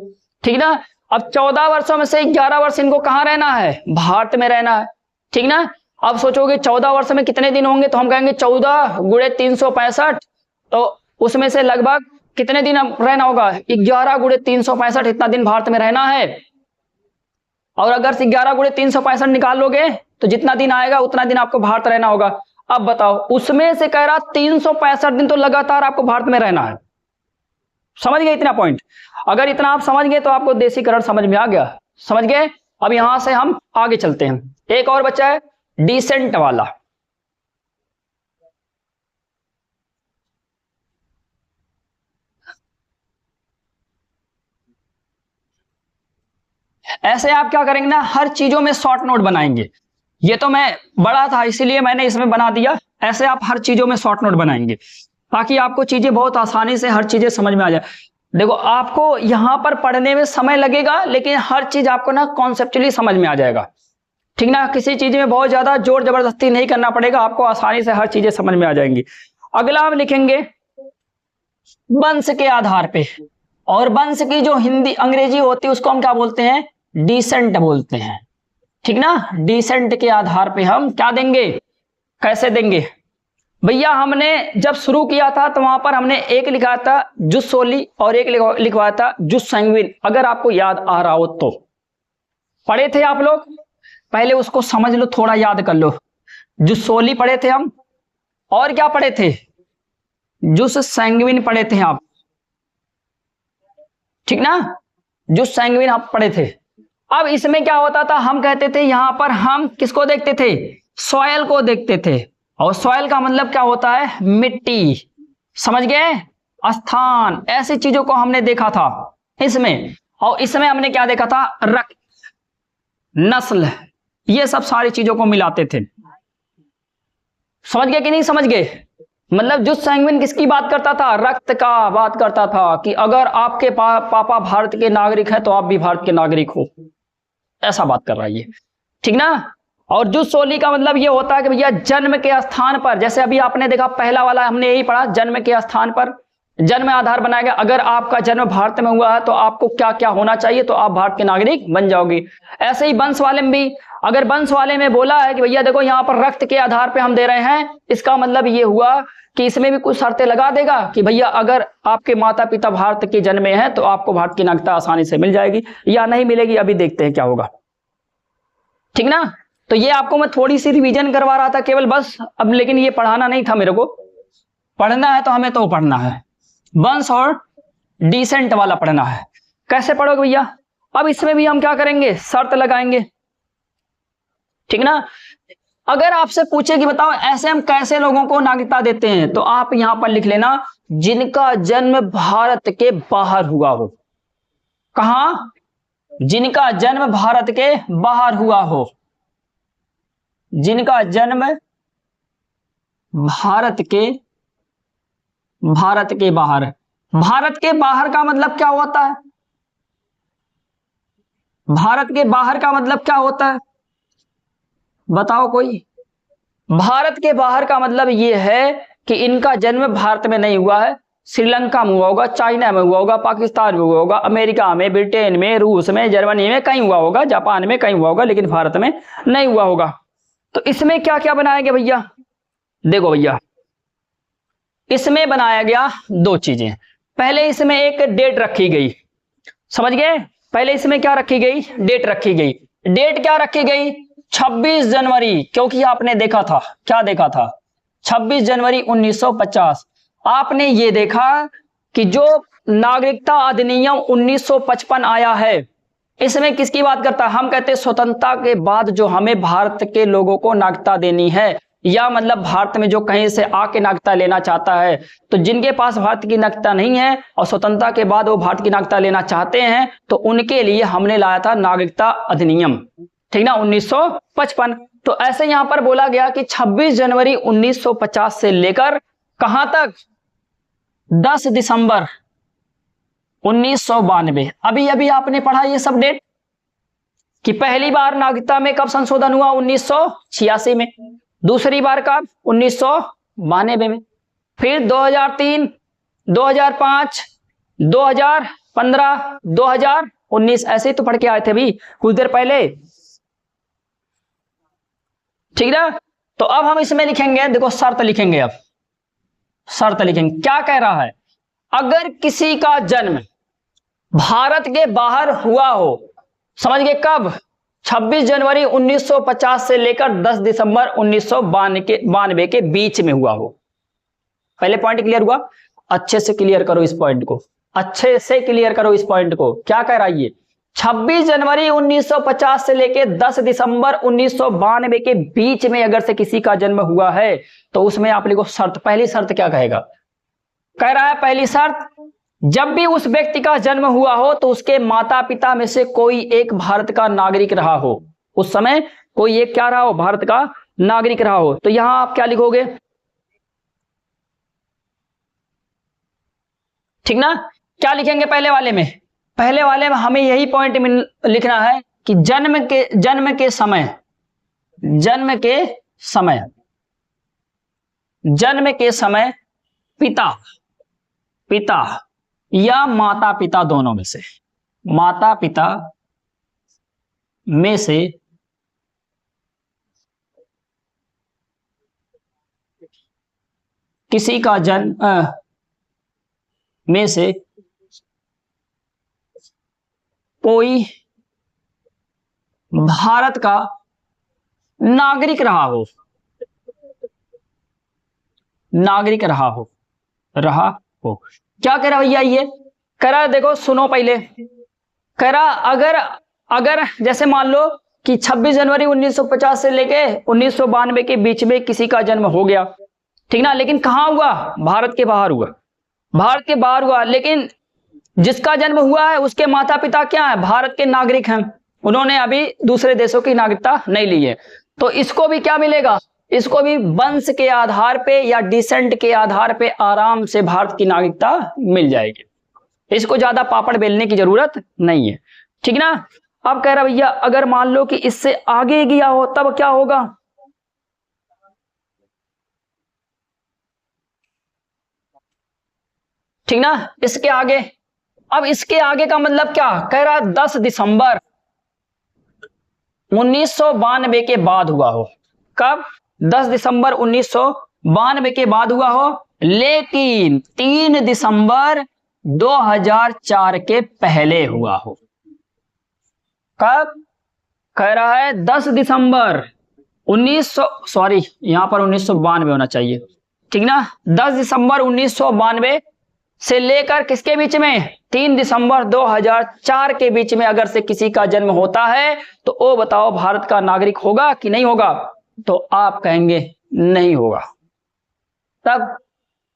ठीक ना, अब 14 वर्षों में से 11 वर्ष इनको कहां रहना है, भारत में रहना है। ठीक ना, अब सोचोगे 14 वर्ष में कितने दिन होंगे, तो हम कहेंगे 14 गुणे 365, तो उसमें से लगभग कितने दिन रहना होगा, 11 गुणे 365, इतना दिन भारत में रहना है। और अगर 11 गुणे 365 निकाल लोगे तो जितना दिन आएगा उतना दिन आपको भारत रहना होगा। अब बताओ, उसमें से कह रहा 365 दिन तो लगातार आपको भारत में रहना है। समझ गए इतना पॉइंट, अगर इतना आप समझ गए तो आपको देशीकरण समझ में आ गया, समझ गए। अब यहां से हम आगे चलते हैं, एक और बच्चा है डिसेंट वाला। ऐसे आप क्या करेंगे ना, हर चीजों में शॉर्ट नोट बनाएंगे। ये तो मैं बड़ा था इसीलिए मैंने इसमें बना दिया। ऐसे आप हर चीजों में शॉर्ट नोट बनाएंगे ताकि आपको चीजें बहुत आसानी से हर चीजें समझ में आ जाए। देखो आपको यहां पर पढ़ने में समय लगेगा लेकिन हर चीज आपको ना कॉन्सेप्चुअली समझ में आ जाएगा, ठीक ना। किसी चीज में बहुत ज्यादा जोर जबरदस्ती नहीं करना पड़ेगा, आपको आसानी से हर चीजें समझ में आ जाएंगी। अगला हम लिखेंगे वंश के आधार पे, और वंश की जो हिंदी अंग्रेजी होती है उसको हम क्या बोलते हैं, डिसेंट बोलते हैं, ठीक ना। डिसेंट के आधार पे हम क्या देंगे, कैसे देंगे भैया। हमने जब शुरू किया था तो वहां पर हमने एक लिखा था जुस सोली और एक लिखवाया था जुस सैंग्विन, अगर आपको याद आ रहा हो तो। पढ़े थे आप लोग, पहले उसको समझ लो, थोड़ा याद कर लो। जुस सोली पढ़े थे हम, और क्या पढ़े थे, जुस सैंग्विन पढ़े थे आप, ठीक ना। जुस सैंग्विन आप पढ़े थे। अब इसमें क्या होता था, हम कहते थे यहां पर हम किसको देखते थे, सॉयल को देखते थे, और सॉयल का मतलब क्या होता है, मिट्टी, समझ गए, स्थान, ऐसी चीजों को हमने देखा था इसमें। और इसमें हमने क्या देखा था, रक्त, नस्ल, ये सब सारी चीजों को मिलाते थे। समझ गए कि नहीं समझ गए। मतलब जो सैंग्विन किसकी बात करता था, रक्त का बात करता था कि अगर आपके पापा भारत के नागरिक हैं तो आप भी भारत के नागरिक हो, ऐसा बात कर रहा है ये, ठीक ना। और जुस सोली का मतलब ये होता है कि भैया जन्म के स्थान पर, जैसे अभी आपने देखा पहला वाला हमने यही पढ़ा, जन्म के स्थान पर जन्म आधार बनाएगा। अगर आपका जन्म भारत में हुआ है तो आपको क्या क्या होना चाहिए, तो आप भारत के नागरिक बन जाओगे। ऐसे ही वंश वाले में भी, अगर वंश वाले में बोला है कि भैया देखो यहाँ पर रक्त के आधार पर हम दे रहे हैं, इसका मतलब ये हुआ कि इसमें भी कुछ शर्तें लगा देगा कि भैया अगर आपके माता पिता भारत के जन्मे हैं तो आपको भारत की नागरिकता आसानी से मिल जाएगी या नहीं मिलेगी, अभी देखते हैं क्या होगा, ठीक ना। तो ये आपको मैं थोड़ी सी रिवीजन करवा रहा था केवल बस, अब लेकिन ये पढ़ाना नहीं था मेरे को, पढ़ना है तो हमें तो पढ़ना है, वंश और डिसेंट वाला पढ़ना है। कैसे पढ़ोगे भैया, अब इसमें भी हम क्या करेंगे, शर्त लगाएंगे, ठीक ना। अगर आपसे पूछे कि बताओ ऐसे हम कैसे लोगों को नागरिकता देते हैं, तो आप यहां पर लिख लेना जिनका जन्म भारत के बाहर हुआ हो। कहां, जिनका जन्म भारत के बाहर हुआ हो, जिनका जन्म भारत के बाहर। भारत के बाहर का मतलब क्या होता है, भारत के बाहर का मतलब क्या होता है, बताओ कोई। भारत के बाहर का मतलब यह है कि इनका जन्म भारत में नहीं हुआ है, श्रीलंका में हुआ होगा, चाइना में हुआ होगा, पाकिस्तान में हुआ होगा, अमेरिका में, ब्रिटेन में, रूस में, जर्मनी में कहीं हुआ होगा, जापान में कहीं हुआ होगा, लेकिन भारत में नहीं हुआ होगा। तो इसमें क्या क्या बनाएंगे भैया, देखो भैया इसमें बनाया गया दो चीजें। पहले इसमें एक डेट रखी गई, समझ गए, पहले इसमें क्या रखी गई, डेट रखी गई। डेट क्या रखी गई, 26 जनवरी, क्योंकि आपने देखा था, क्या देखा था, 26 जनवरी 1950। आपने ये देखा कि जो नागरिकता अधिनियम 1955 आया है, इसमें किसकी बात करता है, हम कहते हैं स्वतंत्रता के बाद जो हमें भारत के लोगों को नागरिकता देनी है, या मतलब भारत में जो कहीं से आके नागरिकता लेना चाहता है, तो जिनके पास भारत की नागरिकता नहीं है और स्वतंत्रता के बाद वो भारत की नागरिकता लेना चाहते हैं, तो उनके लिए हमने लाया था नागरिकता अधिनियम, ठीक ना, 1955। तो ऐसे यहां पर बोला गया कि 26 जनवरी 1950 से लेकर कहां तक, 10 दिसंबर 1992। अभी अभी आपने पढ़ा ये सब डेट कि पहली बार नागरिकता में कब संशोधन हुआ, 1986 में, दूसरी बार कब, 1992 में, फिर 2003, 2005, 2015, 2019, ऐसे ही तो पढ़ के आए थे भी कुछ देर पहले, ठीक ना। तो अब हम इसमें लिखेंगे, देखो शर्त लिखेंगे, अब शर्त लिखेंगे, क्या कह रहा है, अगर किसी का जन्म भारत के बाहर हुआ हो, समझ गए कब, 26 जनवरी 1950 से लेकर 10 दिसंबर 1992 के बीच में हुआ हो। पहले पॉइंट क्लियर हुआ, अच्छे से क्लियर करो इस पॉइंट को, अच्छे से क्लियर करो इस पॉइंट को। क्या कह रहा है ये, 26 जनवरी 1950 से लेके 10 दिसंबर 1992 के बीच में अगर से किसी का जन्म हुआ है तो उसमें आप लिखो शर्त। पहली शर्त क्या कहेगा? कह रहा है पहली शर्त, जब भी उस व्यक्ति का जन्म हुआ हो तो उसके माता पिता में से कोई एक भारत का नागरिक रहा हो। उस समय कोई एक क्या रहा हो? भारत का नागरिक रहा हो। तो यहां आप क्या लिखोगे? ठीक ना? क्या लिखेंगे पहले वाले में? पहले वाले में हमें यही पॉइंट लिखना है कि जन्म के समय पिता या माता पिता दोनों में से, माता पिता में से किसी का जन्म में से कोई भारत का नागरिक रहा हो, क्या कह रहा भैया? ये कह रहा, देखो सुनो पहले, कह रहा अगर जैसे मान लो कि 26 जनवरी 1950 से लेके 1992 के बीच में किसी का जन्म हो गया, ठीक ना, लेकिन कहां हुआ? भारत के बाहर हुआ, लेकिन जिसका जन्म हुआ है उसके माता पिता क्या है? भारत के नागरिक हैं, उन्होंने अभी दूसरे देशों की नागरिकता नहीं ली है। तो इसको भी क्या मिलेगा? इसको भी वंश के आधार पे या डिसेंट के आधार पे आराम से भारत की नागरिकता मिल जाएगी। इसको ज्यादा पापड़ बेलने की जरूरत नहीं है, ठीक ना। अब कह रहा भैया अगर मान लो कि इससे आगे गया हो तब क्या होगा? ठीक ना, इसके आगे। अब इसके आगे का मतलब क्या कह रहा? 10 दिसंबर 1992 के बाद हुआ हो। कब? 10 दिसंबर 1992 के बाद हुआ हो, लेकिन 3 दिसंबर 2004 के पहले हुआ हो। कब? कह रहा है 10 दिसंबर 1900, सॉरी यहां पर 1992 होना चाहिए, ठीक ना। 10 दिसंबर 1992 से लेकर किसके बीच में? 3 दिसंबर 2004 के बीच में अगर से किसी का जन्म होता है तो वो बताओ भारत का नागरिक होगा कि नहीं होगा? तो आप कहेंगे नहीं होगा। तब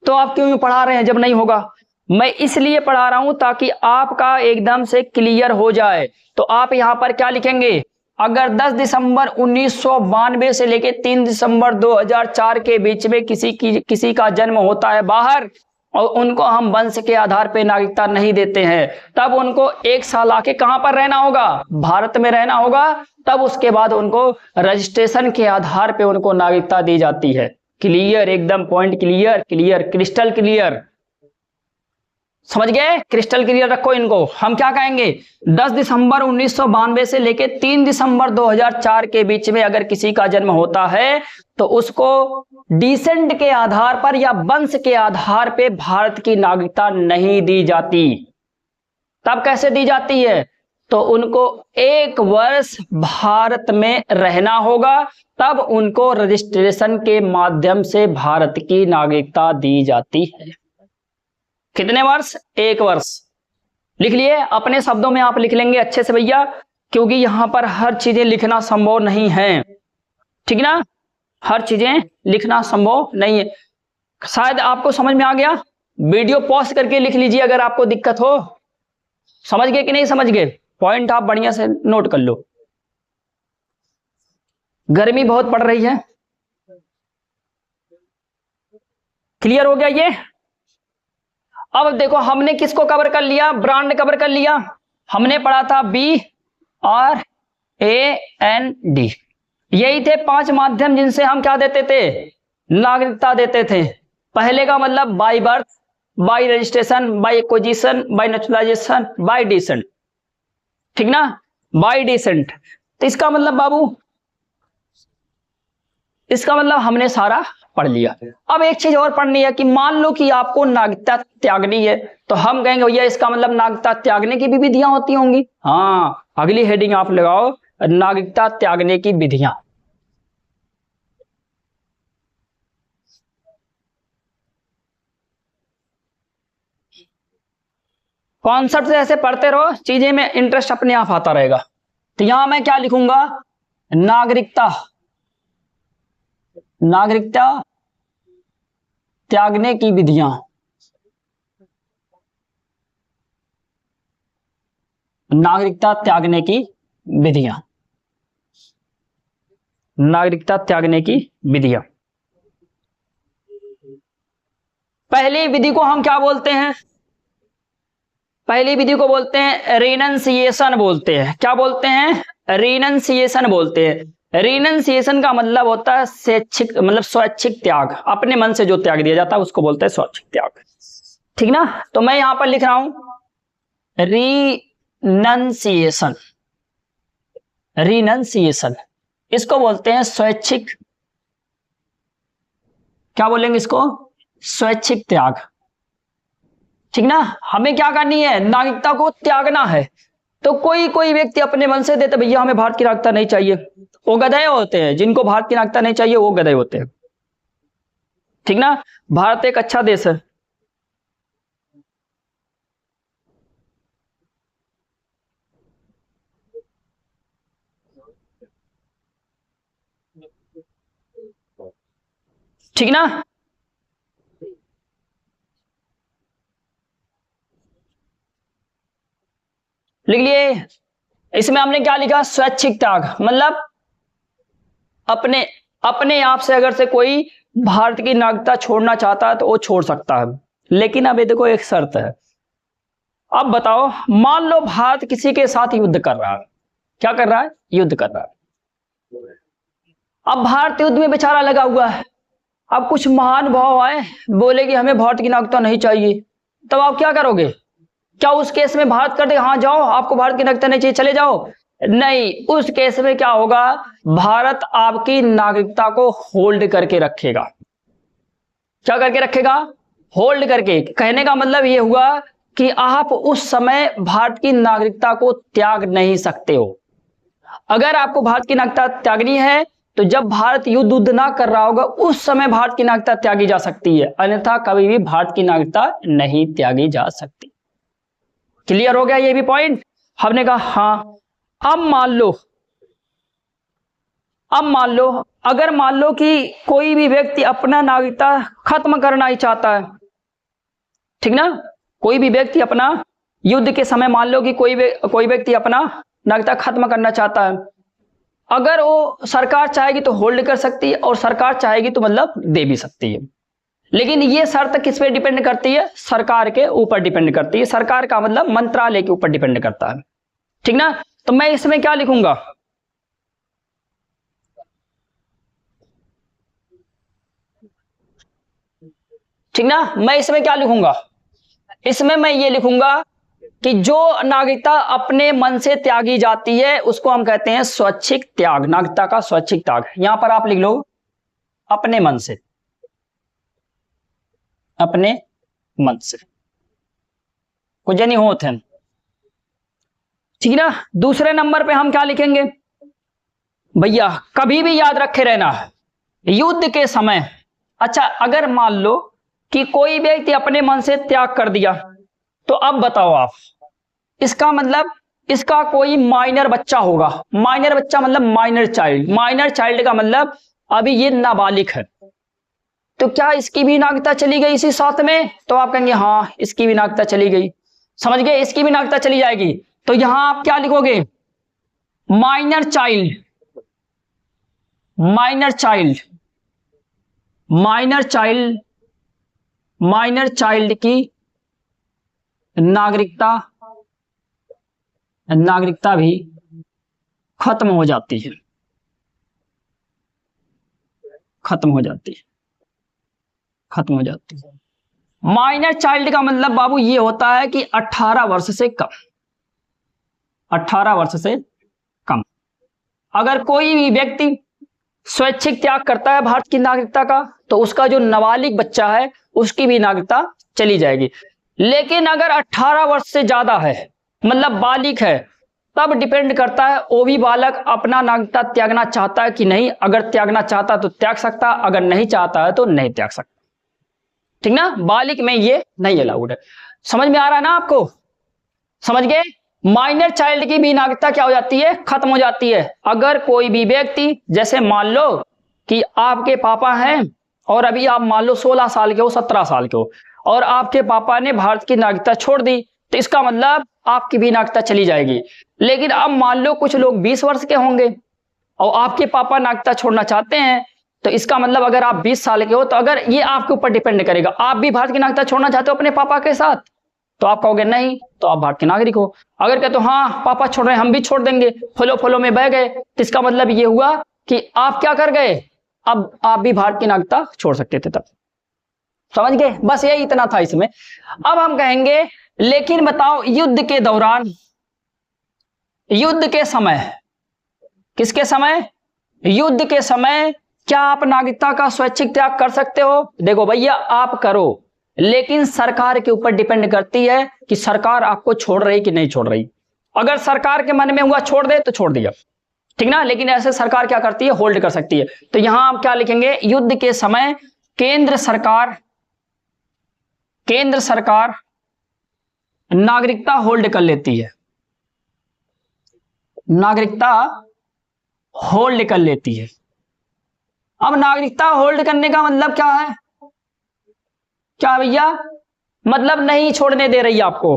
तो आप क्यों पढ़ा रहे हैं जब नहीं होगा? मैं इसलिए पढ़ा रहा हूं ताकि आपका एकदम से क्लियर हो जाए। तो आप यहां पर क्या लिखेंगे? अगर 10 दिसंबर 1992 से लेकर 3 दिसंबर 2004 के बीच में किसी का जन्म होता है बाहर और उनको हम वंश के आधार पर नागरिकता नहीं देते हैं, तब उनको 1 साल आके कहां पर रहना होगा? भारत में रहना होगा। तब उसके बाद उनको रजिस्ट्रेशन के आधार पर उनको नागरिकता दी जाती है। क्लियर? एकदम पॉइंट क्लियर, क्रिस्टल क्लियर। समझ गए? क्रिस्टल क्लियर रखो इनको। हम क्या कहेंगे? 10 दिसंबर 1992 से लेकर 3 दिसंबर 2004 के बीच में अगर किसी का जन्म होता है तो उसको डिसेंट के आधार पर या वंश के आधार पर भारत की नागरिकता नहीं दी जाती। तब कैसे दी जाती है? तो उनको 1 वर्ष भारत में रहना होगा, तब उनको रजिस्ट्रेशन के माध्यम से भारत की नागरिकता दी जाती है। कितने वर्ष? 1 वर्ष। लिख लिए? अपने शब्दों में आप लिख लेंगे अच्छे से भैया, क्योंकि यहां पर हर चीजें लिखना संभव नहीं है, ठीक ना। हर चीजें लिखना संभव नहीं है। शायद आपको समझ में आ गया। वीडियो पॉज करके लिख लीजिए अगर आपको दिक्कत हो। समझ गए कि नहीं समझ गए? पॉइंट आप बढ़िया से नोट कर लो। गर्मी बहुत पड़ रही है। क्लियर हो गया ये? अब देखो हमने किसको कवर कर लिया? ब्रांड कवर कर लिया। हमने पढ़ा था BRAND। यही थे 5 माध्यम जिनसे हम क्या देते थे? नागरिकता देते थे। पहले का मतलब by birth, by registration, by acquisition, by naturalisation, by descent, ठीक ना। By descent. तो इसका मतलब बाबू, इसका मतलब हमने सारा पढ़ लिया। अब एक चीज और पढ़नी है कि मान लो कि आपको नागरिकता त्यागनी है, तो हम कहेंगे भैया इसका मतलब नागरिकता त्यागने की भी विधियां होती होंगी। हाँ, अगली हेडिंग आप लगाओ, नागरिकता त्यागने की विधियां। कॉन्सेप्ट ऐसे पढ़ते रहो, चीजें में इंटरेस्ट अपने आप आता रहेगा। तो यहां मैं क्या लिखूंगा, नागरिकता, नागरिकता त्यागने की विधियां, नागरिकता त्यागने की विधियां, नागरिकता त्यागने की विधियां। पहली विधि को हम क्या बोलते हैं, पहली विधि को बोलते हैं रिनंसिएशन बोलते हैं। क्या बोलते हैं, रिनंसिएशन बोलते हैं। रिनंसिएशन का मतलब होता है स्वैच्छिक, मतलब स्वैच्छिक त्याग, अपने मन से जो त्याग दिया जाता है उसको बोलते हैं स्वैच्छिक त्याग। ठीक ना, तो मैं यहां पर लिख रहा हूं रिनंसिएशन, रिनंसिएशन इसको बोलते हैं स्वैच्छिक, क्या बोलेंगे इसको, स्वैच्छिक त्याग। ठीक ना, हमें क्या करनी है, नागरिकता को त्यागना है। तो कोई कोई व्यक्ति अपने मन से देते भैया हमें भारत की नागरिकता नहीं चाहिए, वो गधे होते हैं। जिनको भारत की नागरिकता नहीं चाहिए वो गधे होते हैं। ठीक ना, भारत एक अच्छा देश है। ठीक ना, लिख लिए। इसमें हमने क्या लिखा, स्वैच्छिक त्याग, मतलब अपने अपने आप से अगर से कोई भारत की नागरिकता छोड़ना चाहता है तो वो छोड़ सकता है। लेकिन अब ये देखो एक शर्त है। अब बताओ, मान लो भारत किसी के साथ युद्ध कर रहा है, क्या कर रहा है, युद्ध कर रहा है। अब भारत युद्ध में बेचारा लगा हुआ है। अब कुछ महानुभाव आए, बोले कि हमें भारत की नागरिकता नहीं चाहिए, तब आप क्या करोगे, क्या उस केस में भारत कर दे हाँ जाओ आपको भारत की नागरिकता नहीं चाहिए चले जाओ, नहीं। उस केस में क्या होगा, भारत आपकी नागरिकता को होल्ड करके रखेगा। क्या करके रखेगा, होल्ड करके। कहने का मतलब यह हुआ कि आप उस समय भारत की नागरिकता को त्याग नहीं सकते हो। अगर आपको भारत की नागरिकता त्यागनी है तो जब भारत युद्ध ना कर रहा होगा उस समय भारत की नागरिकता त्यागी जा सकती है, अन्यथा कभी भी भारत की नागरिकता नहीं त्यागी जा सकती। क्लियर हो गया ये भी पॉइंट। हमने कहा हाँ। अब मान लो अगर मान लो कि कोई भी व्यक्ति अपना नागरिकता खत्म करना ही चाहता है, ठीक ना, कोई भी व्यक्ति अपना युद्ध के समय मान लो कि कोई व्यक्ति अपना नागरिकता खत्म करना चाहता है। अगर वो सरकार चाहेगी तो होल्ड कर सकती है और सरकार चाहेगी तो मतलब दे भी सकती है। लेकिन ये शर्त किस पे डिपेंड करती है, सरकार के ऊपर डिपेंड करती है। सरकार का मतलब मंत्रालय के ऊपर डिपेंड करता है। ठीक ना, तो मैं इसमें क्या लिखूंगा, ठीक ना, मैं इसमें क्या लिखूंगा, इसमें मैं ये लिखूंगा कि जो नागरिकता अपने मन से त्यागी जाती है उसको हम कहते हैं स्वैच्छिक त्याग, नागरिकता का स्वैच्छिक त्याग। यहां पर आप लिख लो अपने मन से, अपने मन से कुछ नहीं होते हैं। ठीक ना, दूसरे नंबर पे हम क्या लिखेंगे भैया, कभी भी याद रखे रहना युद्ध के समय, अच्छा अगर मान लो कि कोई व्यक्ति अपने मन से त्याग कर दिया तो अब बताओ आप, इसका मतलब इसका कोई माइनर बच्चा होगा। माइनर बच्चा मतलब माइनर चाइल्ड, माइनर चाइल्ड का मतलब अभी ये नाबालिग है, तो क्या इसकी भी नागरिकता चली गई इसी साथ में, तो आप कहेंगे हाँ इसकी भी नागरिकता चली गई। समझ गए, इसकी भी नागरिकता चली जाएगी। तो यहां आप क्या लिखोगे, minor child, minor child, minor child, minor child की नागरिकता, नागरिकता भी खत्म हो जाती है, खत्म हो जाती है, खत्म हो जाती है। माइनर चाइल्ड का मतलब बाबू ये होता है कि 18 वर्ष से कम, 18 वर्ष से कम। अगर कोई भी व्यक्ति स्वैच्छिक त्याग करता है भारत की नागरिकता का तो उसका जो नाबालिग बच्चा है उसकी भी नागरिकता चली जाएगी। लेकिन अगर 18 वर्ष से ज्यादा है मतलब बालिग है, तब डिपेंड करता है वो भी बालक अपना नागरिकता त्यागना चाहता है कि नहीं। अगर त्यागना चाहता तो त्याग सकता, अगर नहीं चाहता है तो नहीं त्याग सकता। ठीक ना, बालिग में ये नहीं अलाउड है। समझ में आ रहा है ना आपको। समझ गए? माइनर चाइल्ड की भी नागरिकता क्या हो जाती है, खत्म हो जाती है। अगर कोई भी व्यक्ति, जैसे मान लो कि आपके पापा हैं और अभी आप मान लो 16 साल के हो, 17 साल के हो, और आपके पापा ने भारत की नागरिकता छोड़ दी, तो इसका मतलब आपकी भी नागरिकता चली जाएगी। लेकिन अब मान लो कुछ लोग 20 वर्ष के होंगे और आपके पापा नागरिकता छोड़ना चाहते हैं, तो इसका मतलब अगर आप 20 साल के हो, तो अगर ये आपके ऊपर डिपेंड करेगा, आप भी भारत की नागरिकता छोड़ना चाहते हो अपने पापा के साथ, तो आप कहोगे नहीं, तो आप भारत के नागरिक हो। अगर कहते हो हाँ पापा छोड़ रहे हैं, हम भी छोड़ देंगे, फलो फलो में बह गए, तो इसका मतलब ये हुआ कि आप क्या कर गए, अब आप भी भारत की नागरिकता छोड़ सकते थे तब। समझ गए? बस यही इतना था इसमें। अब हम कहेंगे लेकिन बताओ युद्ध के दौरान, युद्ध के समय, किसके समय, युद्ध के समय क्या आप नागरिकता का स्वैच्छिक त्याग कर सकते हो? देखो भैया आप करो, लेकिन सरकार के ऊपर डिपेंड करती है कि सरकार आपको छोड़ रही कि नहीं छोड़ रही। अगर सरकार के मन में हुआ छोड़ दे तो छोड़ दिया, ठीक ना, लेकिन ऐसे सरकार क्या करती है, होल्ड कर सकती है। तो यहां आप क्या लिखेंगे, युद्ध के समय केंद्र सरकार नागरिकता होल्ड कर लेती है, नागरिकता होल्ड कर लेती है। अब नागरिकता होल्ड करने का मतलब क्या है, क्या भैया, मतलब नहीं छोड़ने दे रही है आपको।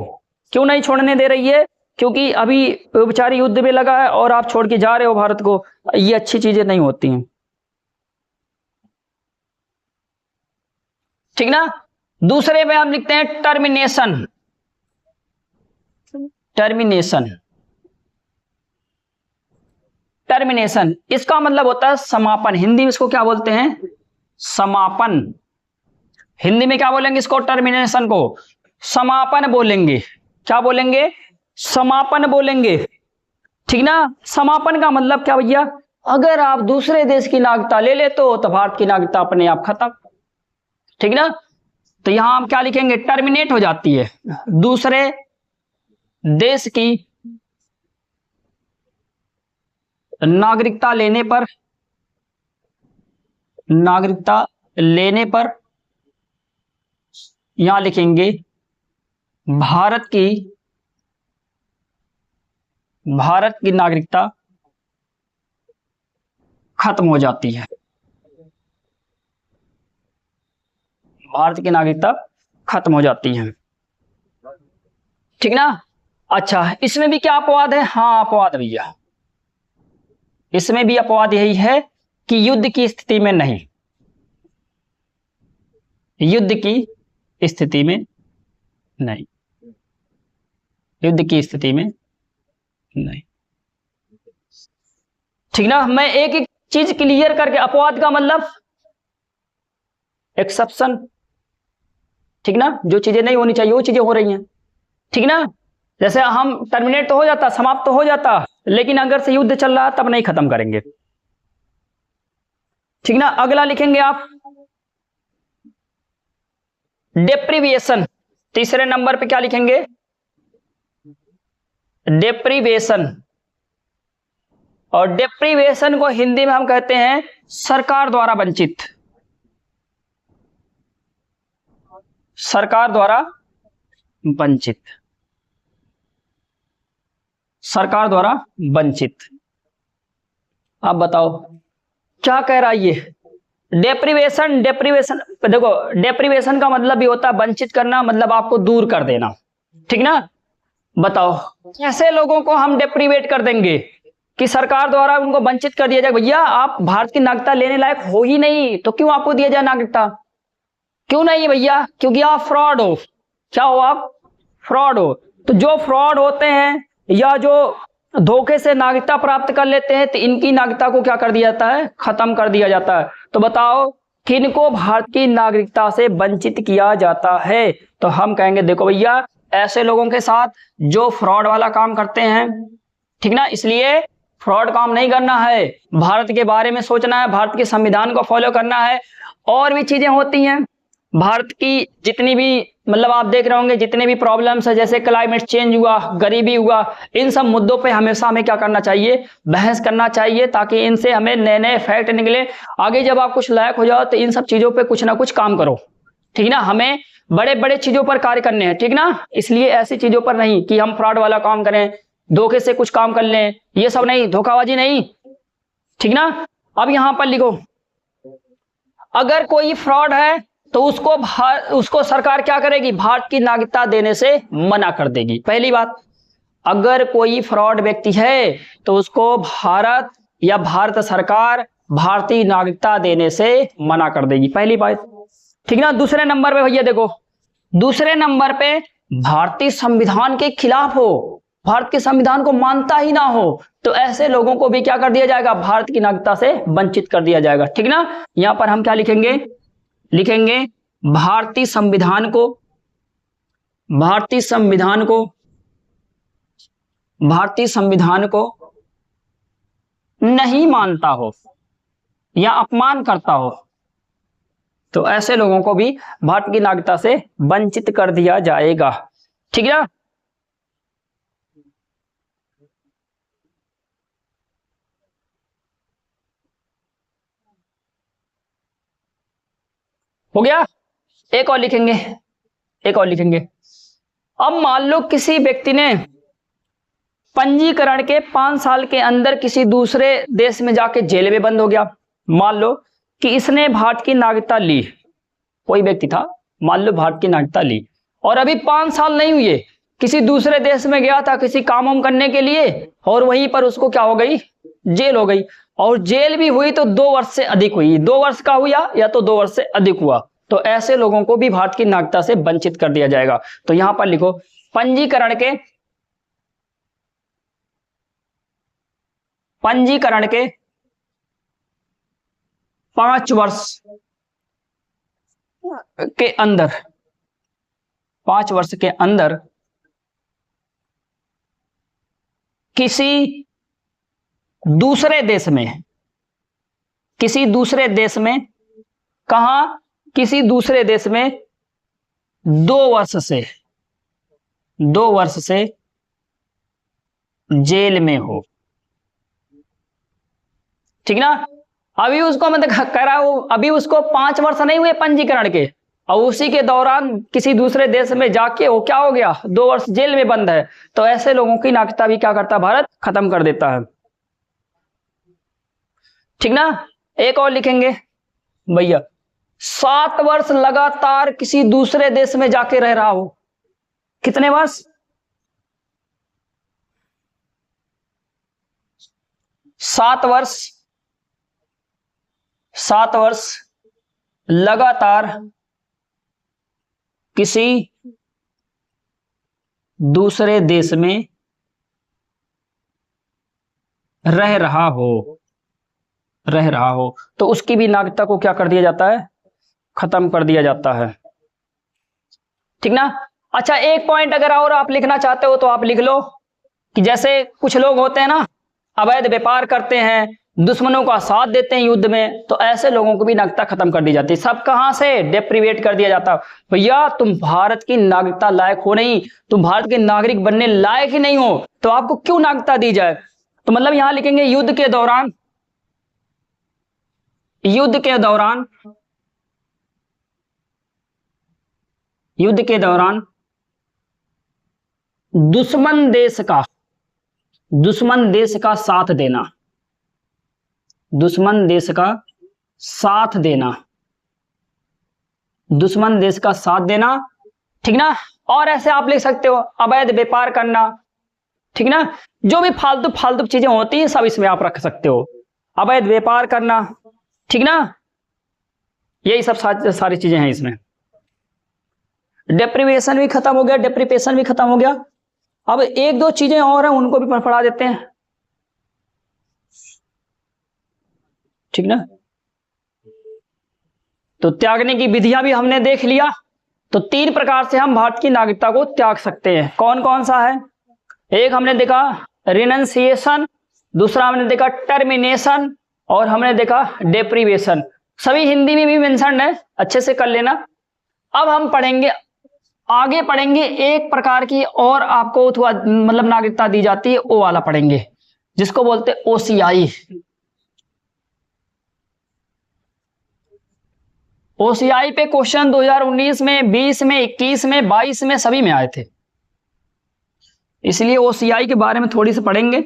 क्यों नहीं छोड़ने दे रही है? क्योंकि अभी बेचारी युद्ध में लगा है और आप छोड़ के जा रहे हो भारत को, ये अच्छी चीजें नहीं होती हैं, ठीक ना। दूसरे में हम लिखते हैं टर्मिनेशन, टर्मिनेशन, टर्मिनेशन इसका मतलब होता है समापन। हिंदी में इसको क्या बोलते हैं, समापन। हिंदी में क्या बोलेंगे इसको, टर्मिनेशन को समापन बोलेंगे। क्या बोलेंगे, समापन बोलेंगे, ठीक ना। समापन का मतलब क्या भैया, अगर आप दूसरे देश की नागरिकता ले लेते हो तो भारत की नागरिकता अपने आप खत्म, ठीक ना। तो यहां हम क्या लिखेंगे, टर्मिनेट हो जाती है, दूसरे देश की नागरिकता लेने पर, नागरिकता लेने पर यहां लिखेंगे भारत की नागरिकता खत्म हो जाती है, भारत की नागरिकता खत्म हो जाती है, ठीक ना। अच्छा इसमें भी क्या अपवाद है, हाँ अपवाद भैया, इसमें भी अपवाद यही है कि युद्ध की स्थिति में नहीं, युद्ध की स्थिति में नहीं, युद्ध की स्थिति में नहीं, ठीक ना। मैं एक एक चीज क्लियर करके, अपवाद का मतलब एक्सेप्शन, ठीक ना, जो चीजें नहीं होनी चाहिए वो चीजें हो रही हैं, ठीक ना। जैसे हम टर्मिनेट तो हो जाता, समाप्त तो हो जाता, लेकिन अगर से युद्ध चल रहा तब नहीं खत्म करेंगे, ठीक ना। अगला लिखेंगे आप डेप्रीविएशन, तीसरे नंबर पे क्या लिखेंगे, डेप्रीविएशन। और डेप्रीविएशन को हिंदी में हम कहते हैं सरकार द्वारा वंचित, सरकार द्वारा वंचित, सरकार द्वारा वंचित। आप बताओ क्या कह रहा है ये डेप्रीवेशन। डेप्रीवेशन देखो, डेप्रीवेशन का मतलब भी होता है वंचित करना, मतलब आपको दूर कर देना, ठीक ना। बताओ कैसे लोगों को हम डेप्रीवेट कर देंगे कि सरकार द्वारा उनको वंचित कर दिया जाए। भैया आप भारत की नागरिकता लेने लायक हो ही नहीं, तो क्यों आपको दिया जाए नागरिकता, क्यों नहीं भैया, क्योंकि आप फ्रॉड हो। क्या हो आप, फ्रॉड हो। तो जो फ्रॉड होते हैं या जो धोखे से नागरिकता प्राप्त कर लेते हैं, तो इनकी नागरिकता को क्या कर दिया जाता है, खत्म कर दिया जाता है। तो बताओ किनको भारत की नागरिकता से वंचित किया जाता है, तो हम कहेंगे देखो भैया ऐसे लोगों के साथ जो फ्रॉड वाला काम करते हैं, ठीक ना। इसलिए फ्रॉड काम नहीं करना है, भारत के बारे में सोचना है, भारत के संविधान को फॉलो करना है। और भी चीजें होती हैं भारत की, जितनी भी मतलब आप देख रहे होंगे जितने भी प्रॉब्लम्स है, जैसे क्लाइमेट चेंज हुआ, गरीबी हुआ, इन सब मुद्दों पे हमेशा हमें क्या करना चाहिए, बहस करना चाहिए, ताकि इनसे हमें नए नए फैक्ट निकले। आगे जब आप कुछ लायक हो जाओ तो इन सब चीजों पे कुछ ना कुछ काम करो, ठीक ना, हमें बड़े बड़े चीजों पर कार्य करने हैं, ठीक ना, इसलिए ऐसी चीजों पर नहीं कि हम फ्रॉड वाला काम करें, धोखे से कुछ काम कर लें, ये सब नहीं, धोखाबाजी नहीं, ठीक ना। अब यहां पर लिखो, अगर कोई फ्रॉड है तो उसको सरकार क्या करेगी, भारत की नागरिकता देने से मना कर देगी। पहली बात, अगर कोई फ्रॉड व्यक्ति है तो उसको भारत या भारत सरकार भारतीय नागरिकता देने से मना कर देगी, पहली बात, ठीक ना। दूसरे नंबर पे भैया देखो, दूसरे नंबर पे भारतीय संविधान के खिलाफ हो, भारत के संविधान को मानता ही ना हो, तो ऐसे लोगों को भी क्या कर दिया जाएगा, भारत की नागरिकता से वंचित कर दिया जाएगा, ठीक ना। यहां पर हम क्या लिखेंगे, लिखेंगे भारतीय संविधान को, भारतीय संविधान को, भारतीय संविधान को नहीं मानता हो या अपमान करता हो, तो ऐसे लोगों को भी भारत की नागरिकता से वंचित कर दिया जाएगा, ठीक है ना। हो गया, एक और लिखेंगे, एक और लिखेंगे। अब मान लो किसी व्यक्ति ने पंजीकरण के 5 साल के अंदर किसी दूसरे देश में जाके जेल में बंद हो गया। मान लो कि इसने भारत की नागरिकता ली, कोई व्यक्ति था, मान लो भारत की नागरिकता ली, और अभी 5 साल नहीं हुए, किसी दूसरे देश में गया था किसी काम वाम करने के लिए, और वहीं पर उसको क्या हो गई, जेल हो गई, और जेल भी हुई तो 2 वर्ष से अधिक हुई, 2 वर्ष का हुआ या तो 2 वर्ष से अधिक हुआ, तो ऐसे लोगों को भी भारत की नागरिकता से वंचित कर दिया जाएगा। तो यहां पर लिखो, पंजीकरण के 5 वर्ष के अंदर, 5 वर्ष के अंदर किसी दूसरे देश में, किसी दूसरे देश में, कहां, किसी दूसरे देश में 2 वर्ष से, 2 वर्ष से जेल में हो, ठीक ना। अभी उसको मतलब करा हो, अभी उसको 5 वर्ष नहीं हुए पंजीकरण के, और उसी के दौरान किसी दूसरे देश में जाके वो क्या हो गया, 2 वर्ष जेल में बंद है, तो ऐसे लोगों की नागरिकता भी क्या करता है, भारत खत्म कर देता है, ठीक ना। एक और लिखेंगे भैया, 7 वर्ष लगातार किसी दूसरे देश में जाके रह रहा हो, कितने वर्ष, 7 वर्ष, 7 वर्ष लगातार किसी दूसरे देश में रह रहा हो, रह रहा हो, तो उसकी भी नागरिकता को क्या कर दिया जाता है, खत्म कर दिया जाता है, ठीक ना। अच्छा, एक पॉइंट अगर और आप लिखना चाहते हो तो आप लिख लो कि जैसे कुछ लोग होते हैं ना, अवैध व्यापार करते हैं, दुश्मनों का साथ देते हैं युद्ध में, तो ऐसे लोगों को भी नागरिकता खत्म कर दी जाती है। सब कहां से, डेप्रीवेट कर दिया जाता, भैया तुम भारत की नागरिकता लायक हो नहीं, तुम भारत के नागरिक बनने लायक ही नहीं हो, तो आपको क्यों नागरिकता दी जाए। तो मतलब यहां लिखेंगे, युद्ध के दौरान, युद्ध के दौरान, युद्ध के दौरान दुश्मन देश का, दुश्मन देश का साथ देना, दुश्मन देश का साथ देना, दुश्मन देश का साथ देना, ठीक ना। और ऐसे आप लिख सकते हो, अवैध व्यापार करना, ठीक ना, जो भी फालतू फालतू चीजें होती हैं सब इसमें आप रख सकते हो, अवैध व्यापार करना, ठीक ना, यही सब सारी चीजें हैं इसमें। डेप्रीवेशन भी खत्म हो गया, डेप्रीपेशन भी खत्म हो गया। अब 1-2 चीजें और हैं, उनको भी पढ़ा देते हैं, ठीक ना। तो त्यागने की विधियां भी हमने देख लिया। तो 3 प्रकार से हम भारत की नागरिकता को त्याग सकते हैं। कौन कौन सा है, एक हमने देखा रिनंसिएशन, दूसरा हमने देखा टर्मिनेशन, और हमने देखा डेप्रीवेशन। सभी हिंदी में भी मेंशन है, अच्छे से कर लेना। अब हम पढ़ेंगे, आगे पढ़ेंगे एक प्रकार की और आपको मतलब नागरिकता दी जाती है, वो वाला पढ़ेंगे, जिसको बोलते हैं OCI। ओसीआई पे क्वेश्चन 2019 में, 20 में, 21 में, 22 में, सभी में आए थे, इसलिए ओसीआई के बारे में थोड़ी सी पढ़ेंगे।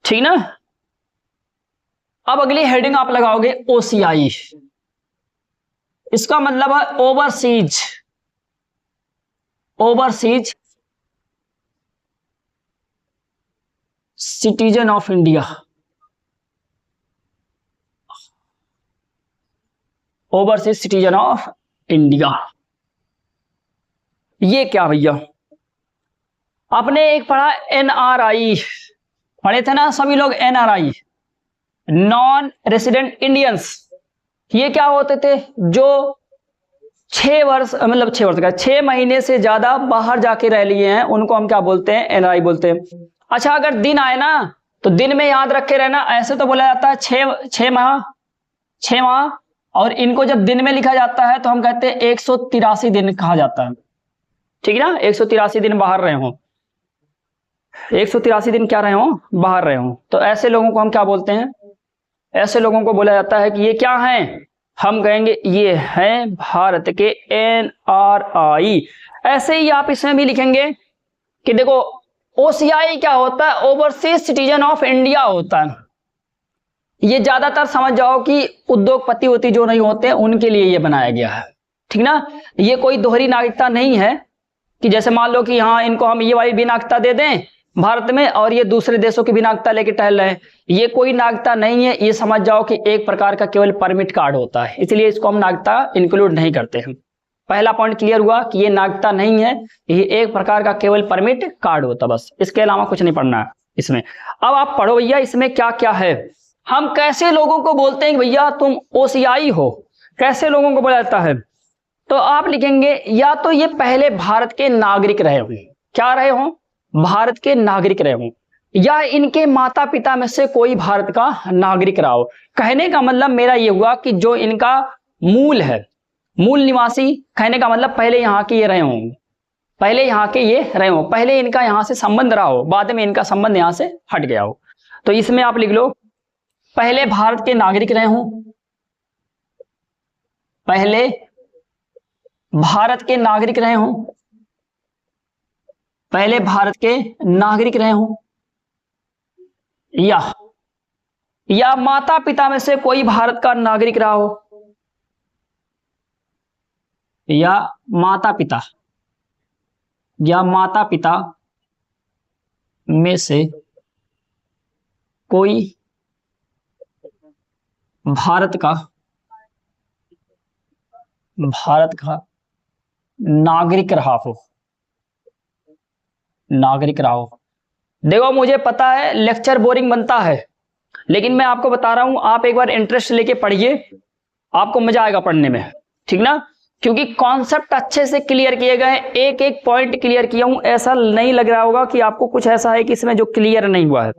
ठीक ना। अब अगली हेडिंग आप लगाओगे ओसीआई, इसका मतलब है overseas, overseas citizen of India. Overseas citizen of India, ये क्या भैया? आपने एक पढ़ा एनआरआई, पढ़े थे ना सभी लोग, एनआरआई, नॉन रेसिडेंट इंडियंस। ये क्या होते थे? जो 6 वर्ष, मतलब 6 वर्ष का 6 महीने से ज्यादा बाहर जाके रह लिए हैं, उनको हम क्या बोलते हैं? एनआरआई बोलते हैं। अच्छा, अगर दिन आए ना तो दिन में याद रखे रहना, ऐसे तो बोला जाता है 6 माह, और इनको जब दिन में लिखा जाता है तो हम कहते हैं 183 दिन कहा जाता है। ठीक है ना, 183 दिन बाहर रहे हो, 183 दिन क्या रहे हो? बाहर रहे हो। तो ऐसे लोगों को हम क्या बोलते हैं? ऐसे लोगों को बोला जाता है कि ये क्या हैं? हम कहेंगे ये हैं भारत के एनआरआई। ऐसे ही आप इसमें भी लिखेंगे कि देखो ओसीआई क्या होता है? ओवरसीज सिटीजन ऑफ इंडिया होता है। ये ज्यादातर समझ जाओ कि उद्योगपति जो नहीं होते उनके लिए ये बनाया गया है। ठीक ना, ये कोई दोहरी नागरिकता नहीं है कि जैसे मान लो कि हाँ इनको हम ये वाली भी नागरिकता दे दें भारत में और ये दूसरे देशों की भी नागरिकता लेके टहल रहे हैं। ये कोई नागरिकता नहीं है, ये समझ जाओ कि एक प्रकार का केवल परमिट कार्ड होता है, इसलिए इसको हम नागरिकता इंक्लूड नहीं करते हैं। पहला पॉइंट क्लियर हुआ कि ये नागरिकता नहीं है, ये एक प्रकार का केवल परमिट कार्ड होता, बस इसके अलावा कुछ नहीं पढ़ना है इसमें। अब आप पढ़ो भैया इसमें क्या क्या है। हम कैसे लोगों को बोलते हैं कि भैया तुम ओसीआई हो, कैसे लोगों को बोला जाता है? तो आप लिखेंगे या तो ये पहले भारत के नागरिक रहे हों, क्या रहे हों? भारत के नागरिक रहे हों, या इनके माता पिता में से कोई भारत का नागरिक रहा हो। कहने का मतलब मेरा ये हुआ कि जो इनका मूल है, मूल निवासी, कहने का मतलब पहले यहाँ के ये रहे हों, पहले यहाँ के ये रहे हों, पहले इनका यहाँ से संबंध रहा हो, बाद में इनका संबंध यहाँ से हट गया हो। तो इसमें आप लिख लो पहले भारत के नागरिक रहे हों, पहले भारत के नागरिक रहे हों, पहले भारत के नागरिक रहे हों, या माता पिता में से कोई भारत का नागरिक रहा हो, या माता पिता में से कोई भारत का नागरिक रहा हो, देखो मुझे पता है लेक्चर बोरिंग बनता है, लेकिन मैं आपको बता रहा हूं, आप एक बार इंटरेस्ट लेके पढ़िए, आपको मजा आएगा पढ़ने में। ठीक ना, क्योंकि कॉन्सेप्ट अच्छे से क्लियर किए गए, एक एक पॉइंट क्लियर किया हूं, ऐसा नहीं लग रहा होगा कि आपको कुछ ऐसा है कि इसमें जो क्लियर नहीं हुआ है।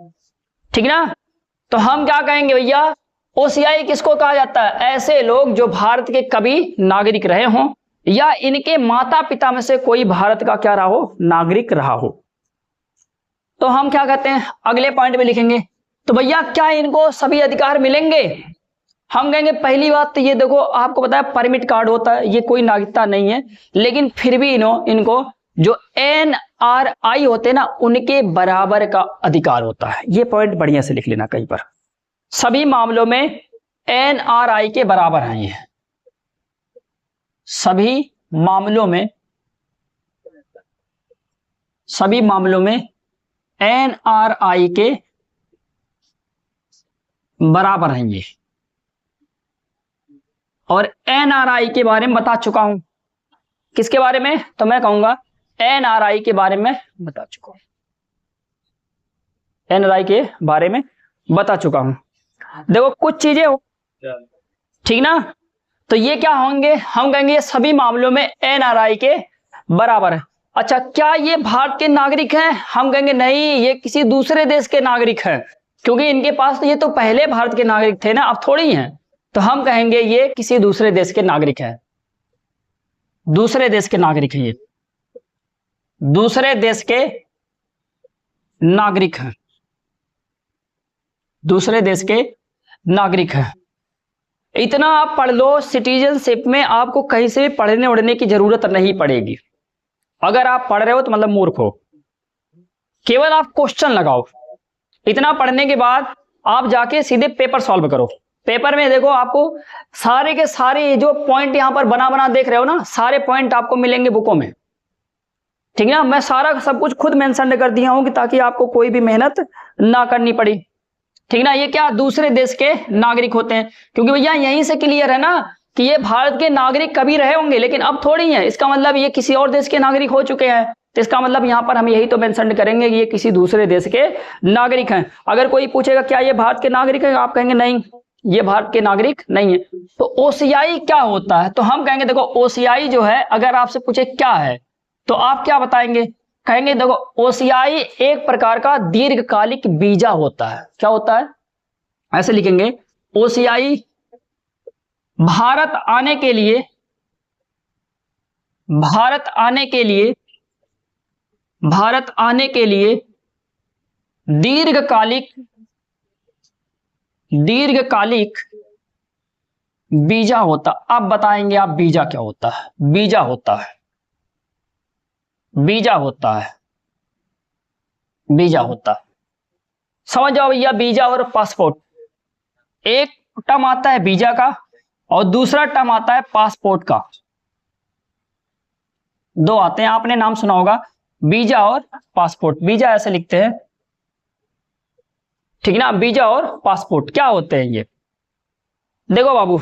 ठीक ना, तो हम क्या कहेंगे भैया, ओसीआई किसको कहा जाता है? ऐसे लोग जो भारत के कभी नागरिक रहे हों या इनके माता पिता में से कोई भारत का क्या रहा हो? नागरिक रहा हो। तो हम क्या कहते हैं, अगले पॉइंट में लिखेंगे, तो भैया क्या इनको सभी अधिकार मिलेंगे? हम कहेंगे पहली बात तो ये देखो, आपको पता है परमिट कार्ड होता है, ये कोई नागरिकता नहीं है, लेकिन फिर भी इनको जो एनआरआई होते हैं ना, उनके बराबर का अधिकार होता है। ये पॉइंट बढ़िया से लिख लेना कहीं पर, सभी मामलों में एनआरआई के बराबर हैं ये, सभी मामलों में एनआरआई के बराबर हैं ये। और एनआरआई के बारे में बता चुका हूं, किसके बारे में? तो मैं कहूंगा एनआरआई के बारे में बता चुका हूं, एनआरआई के बारे में बता चुका हूं। देखो कुछ चीजें हो, ठीक ना, तो ये क्या होंगे, हम कहेंगे ये सभी मामलों में एनआरआई के बराबर है। अच्छा, क्या ये भारत के नागरिक हैं? हम कहेंगे नहीं, ये किसी दूसरे देश के नागरिक हैं, क्योंकि इनके पास ये तो पहले भारत के नागरिक थे ना, अब थोड़ी हैं। तो हम कहेंगे ये किसी दूसरे देश के नागरिक हैं, दूसरे देश के नागरिक हैं, ये दूसरे देश के नागरिक हैं। दूसरे देश के नागरिक हैं। इतना आप पढ़ लो, सिटीजनशिप में आपको कहीं से भी पढ़ने उड़ने की जरूरत नहीं पड़ेगी। अगर आप पढ़ रहे हो तो मतलब मूर्ख हो, केवल आप क्वेश्चन लगाओ। इतना पढ़ने के बाद आप जाके सीधे पेपर सॉल्व करो। पेपर में देखो आपको सारे के सारे जो पॉइंट यहां पर बना बना देख रहे हो ना, सारे पॉइंट आपको मिलेंगे बुकों में, ठीक है ना। मैं सारा सब कुछ खुद मेंशन कर दिया हूं कि ताकि आपको कोई भी मेहनत ना करनी पड़ी, ठीक ना। ये क्या दूसरे देश के नागरिक होते हैं, क्योंकि भैया यहीं से क्लियर है ना कि ये भारत के नागरिक कभी रहे होंगे लेकिन अब थोड़ी है। इसका मतलब ये किसी और देश के नागरिक हो चुके हैं, तो इसका मतलब यहां पर हम यही तो मेंशन करेंगे कि ये किसी दूसरे देश के नागरिक हैं। अगर कोई पूछेगा क्या ये भारत के नागरिक है, आप कहेंगे नहीं ये भारत के नागरिक नहीं है। तो ओसीआई क्या होता है, तो हम कहेंगे देखो ओसीआई जो है, अगर आपसे पूछे क्या है तो आप क्या बताएंगे, कहेंगे देखो ओसीआई एक प्रकार का दीर्घकालिक वीजा होता है। क्या होता है, ऐसे लिखेंगे ओसीआई भारत आने के लिए दीर्घकालिक वीजा होता। अब बताएंगे आप वीजा क्या होता है। वीजा होता है समझ जाओ भैया, वीजा और पासपोर्ट, एक टर्म आता है वीजा का और दूसरा टर्म आता है पासपोर्ट का। दो आते हैं, आपने नाम सुना होगा वीजा और पासपोर्ट। वीजा ऐसे लिखते हैं, ठीक ना। वीजा और पासपोर्ट क्या होते हैं ये, देखो बाबू,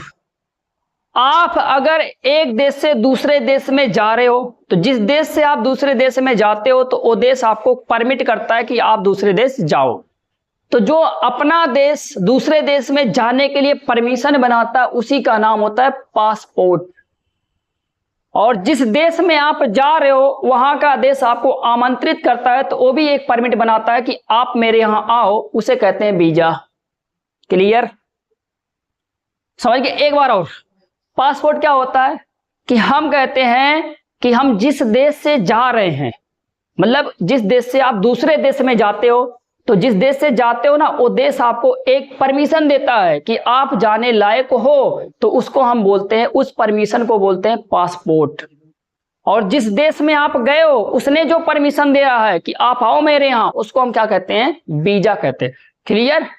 आप अगर एक देश से दूसरे देश में जा रहे हो तो जिस देश से आप दूसरे देश में जाते हो तो वो देश आपको परमिट करता है कि आप दूसरे देश जाओ। तो जो अपना देश दूसरे देश में जाने के लिए परमिशन बनाता है उसी का नाम होता है पासपोर्ट। और जिस देश में आप जा रहे हो वहां का देश आपको आमंत्रित करता है तो वो भी एक परमिट बनाता है कि आप मेरे यहां आओ, उसे कहते हैं वीजा। क्लियर, समझ गए। एक बार और, पासपोर्ट क्या होता है कि हम कहते हैं कि हम जिस देश से जा रहे हैं, मतलब जिस देश से आप दूसरे देश में जाते हो, तो जिस देश से जाते हो ना वो देश आपको एक परमिशन देता है कि आप जाने लायक हो, तो उसको हम बोलते हैं, उस परमिशन को बोलते हैं पासपोर्ट। और जिस देश में आप गए हो उसने जो परमिशन दे रहा है कि आप आओ मेरे यहां, उसको हम क्या कहते हैं, वीजा कहते हैं। क्लियर,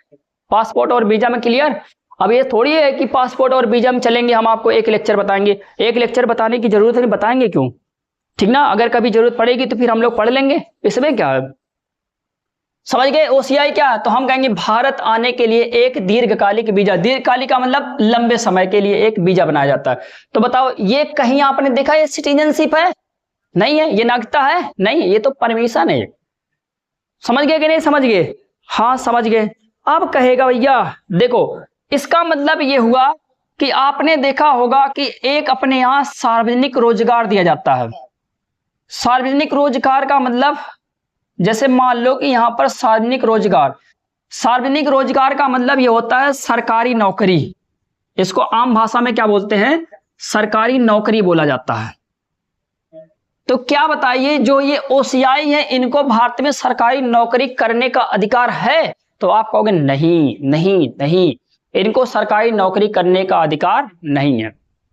पासपोर्ट और वीजा में क्लियर। अब ये थोड़ी है कि पासपोर्ट और वीजा में चलेंगे हम आपको एक लेक्चर बताएंगे, एक लेक्चर बताने की जरूरत नहीं, बताएंगे क्यों, ठीक ना। अगर कभी जरूरत पड़ेगी तो फिर हम लोग पढ़ लेंगे, इसमें क्या है। समझ गए ओसीआई क्या है, तो हम कहेंगे भारत आने के लिए एक दीर्घकालिक वीजा, दीर्घकालिक का मतलब लंबे समय के लिए एक वीजा बनाया जाता है। तो बताओ ये कहीं आपने देखा ये सिटीजनशिप है, नहीं है, ये नागरिकता है, नहीं, ये तो परमिशन है। समझ गए कि नहीं समझ गए, हाँ समझ गए। अब कहेगा भैया देखो इसका मतलब ये हुआ कि आपने देखा होगा कि एक अपने यहां सार्वजनिक रोजगार दिया जाता है। सार्वजनिक रोजगार का मतलब जैसे मान लो कि यहां पर सार्वजनिक रोजगार का मतलब ये होता है सरकारी नौकरी। इसको आम भाषा में क्या बोलते हैं, सरकारी नौकरी बोला जाता है। तो क्या बताइए जो ये ओसीआई है इनको भारत में सरकारी नौकरी करने का अधिकार है, तो आप कहोगे नहीं नहीं नहीं, इनको सरकारी नौकरी करने का अधिकार नहीं है।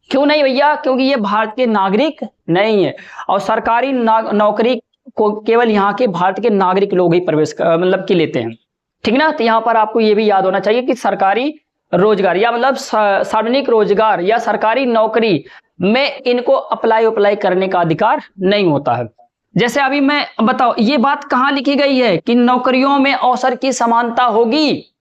क्यों नहीं भैया, क्योंकि ये भारत के नागरिक नहीं है और सरकारी नौकरी को केवल यहाँ के भारत के नागरिक लोग ही प्रवेश मतलब की लेते हैं, ठीक ना। तो यहाँ पर आपको ये भी याद होना चाहिए कि सरकारी रोजगार या मतलब सार्वजनिक रोजगार या सरकारी नौकरी में इनको अप्लाई करने का अधिकार नहीं होता है। जैसे अभी मैं बताओ ये बात कहाँ लिखी गई है कि नौकरियों में अवसर की समानता होगी,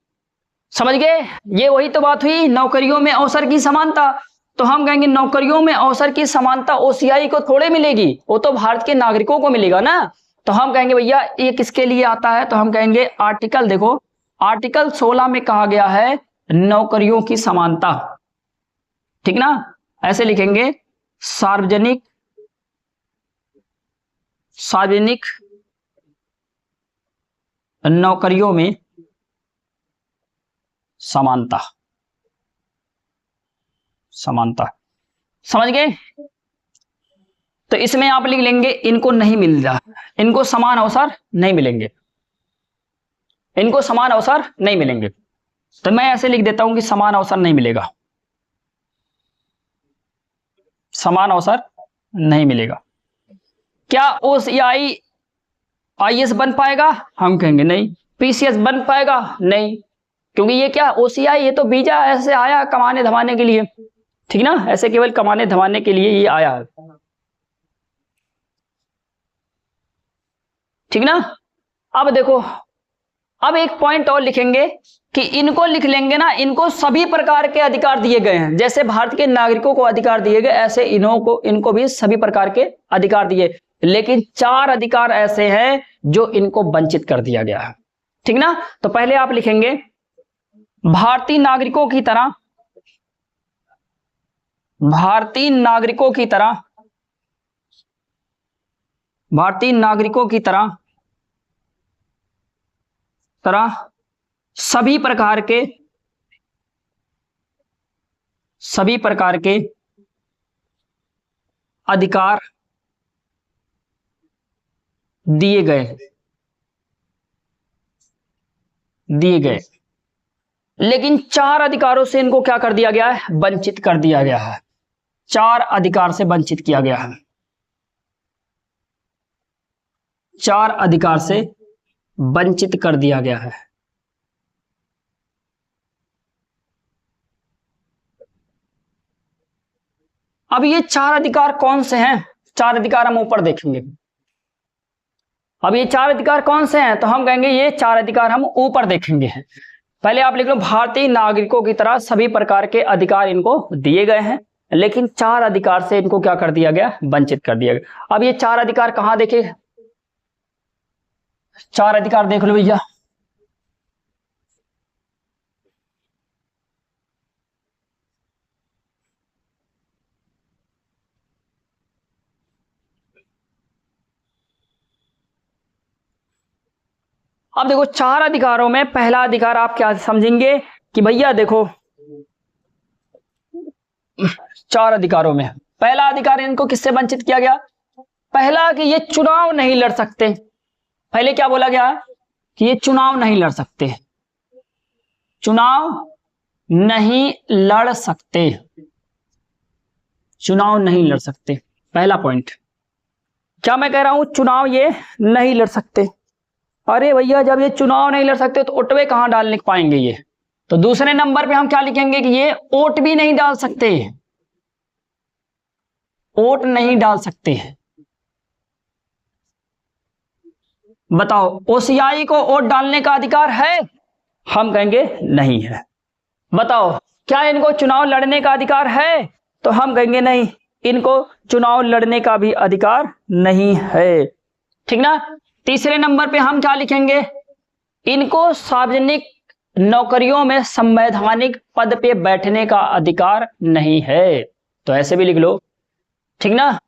समझ गए। ये वही तो बात हुई, नौकरियों में अवसर की समानता। तो हम कहेंगे नौकरियों में अवसर की समानता ओसीआई को थोड़े मिलेगी, वो तो भारत के नागरिकों को मिलेगा ना। तो हम कहेंगे भैया ये किसके लिए आता है, तो हम कहेंगे आर्टिकल, देखो आर्टिकल 16 में कहा गया है नौकरियों की समानता, ठीक ना। ऐसे लिखेंगे सार्वजनिक नौकरियों में समानता, समझ गए। तो इसमें आप लिख लेंगे इनको नहीं मिल रहा, इनको समान अवसर नहीं मिलेंगे, इनको समान अवसर नहीं मिलेंगे। तो मैं ऐसे लिख देता हूं कि समान अवसर नहीं मिलेगा, समान अवसर नहीं मिलेगा। क्या ओसीआई आईएएस बन पाएगा? हम कहेंगे नहीं। पीसीएस बन पाएगा? नहीं, क्योंकि ये क्या ओसीआई, ये तो वीजा ऐसे आया कमाने धमाने के लिए, ठीक ना, ऐसे केवल कमाने धमाने के लिए ये आया है, ठीक ना। अब देखो, अब एक पॉइंट और लिखेंगे कि इनको लिख लेंगे ना, इनको सभी प्रकार के अधिकार दिए गए हैं। जैसे भारत के नागरिकों को अधिकार दिए गए, ऐसे इनको भी सभी प्रकार के अधिकार दिए, लेकिन 4 अधिकार ऐसे हैं जो इनको वंचित कर दिया गया है, ठीक ना। तो पहले आप लिखेंगे भारतीय नागरिकों की तरह, भारतीय नागरिकों की तरह, भारतीय नागरिकों की तरह सभी प्रकार के अधिकार दिए गए, लेकिन 4 अधिकारों से इनको क्या कर दिया गया है? वंचित कर दिया गया है। 4 अधिकार से वंचित किया गया है, 4 अधिकार से वंचित कर दिया गया है। अब ये 4 अधिकार कौन से हैं? 4 अधिकार हम ऊपर देखेंगे। अब ये 4 अधिकार कौन से हैं? तो हम कहेंगे ये 4 अधिकार हम ऊपर देखेंगे। पहले आप लिख लो, भारतीय नागरिकों की तरह सभी प्रकार के अधिकार इनको दिए गए हैं, लेकिन 4 अधिकार से इनको क्या कर दिया गया? वंचित कर दिया गया। अब ये 4 अधिकार कहां देखे? 4 अधिकार देख लो भैया। अब देखो 4 अधिकारों में पहला अधिकार आप क्या समझेंगे कि भैया देखो 4 अधिकारों में पहला अधिकार इनको किससे वंचित किया गया? पहला कि ये चुनाव नहीं लड़ सकते। पहले क्या बोला गया कि ये चुनाव नहीं लड़ सकते, चुनाव नहीं लड़ सकते, चुनाव नहीं लड़ सकते। पहला पॉइंट क्या मैं कह रहा हूं? चुनाव ये नहीं लड़ सकते। अरे भैया जब ये चुनाव नहीं लड़ सकते तो वोटवे कहां डालने पाएंगे ये? तो दूसरे नंबर पे हम क्या लिखेंगे कि ये वोट भी नहीं डाल सकते, वोट नहीं डाल सकते। बताओ ओसीआई को वोट डालने का अधिकार है? हम कहेंगे नहीं है। बताओ क्या इनको चुनाव लड़ने का अधिकार है? तो हम कहेंगे नहीं, इनको चुनाव लड़ने का भी अधिकार नहीं है, ठीक ना। तीसरे नंबर पे हम क्या लिखेंगे? इनको सार्वजनिक नौकरियों में संवैधानिक पद पे बैठने का अधिकार नहीं है। तो ऐसे भी लिख लो, ठीक ना।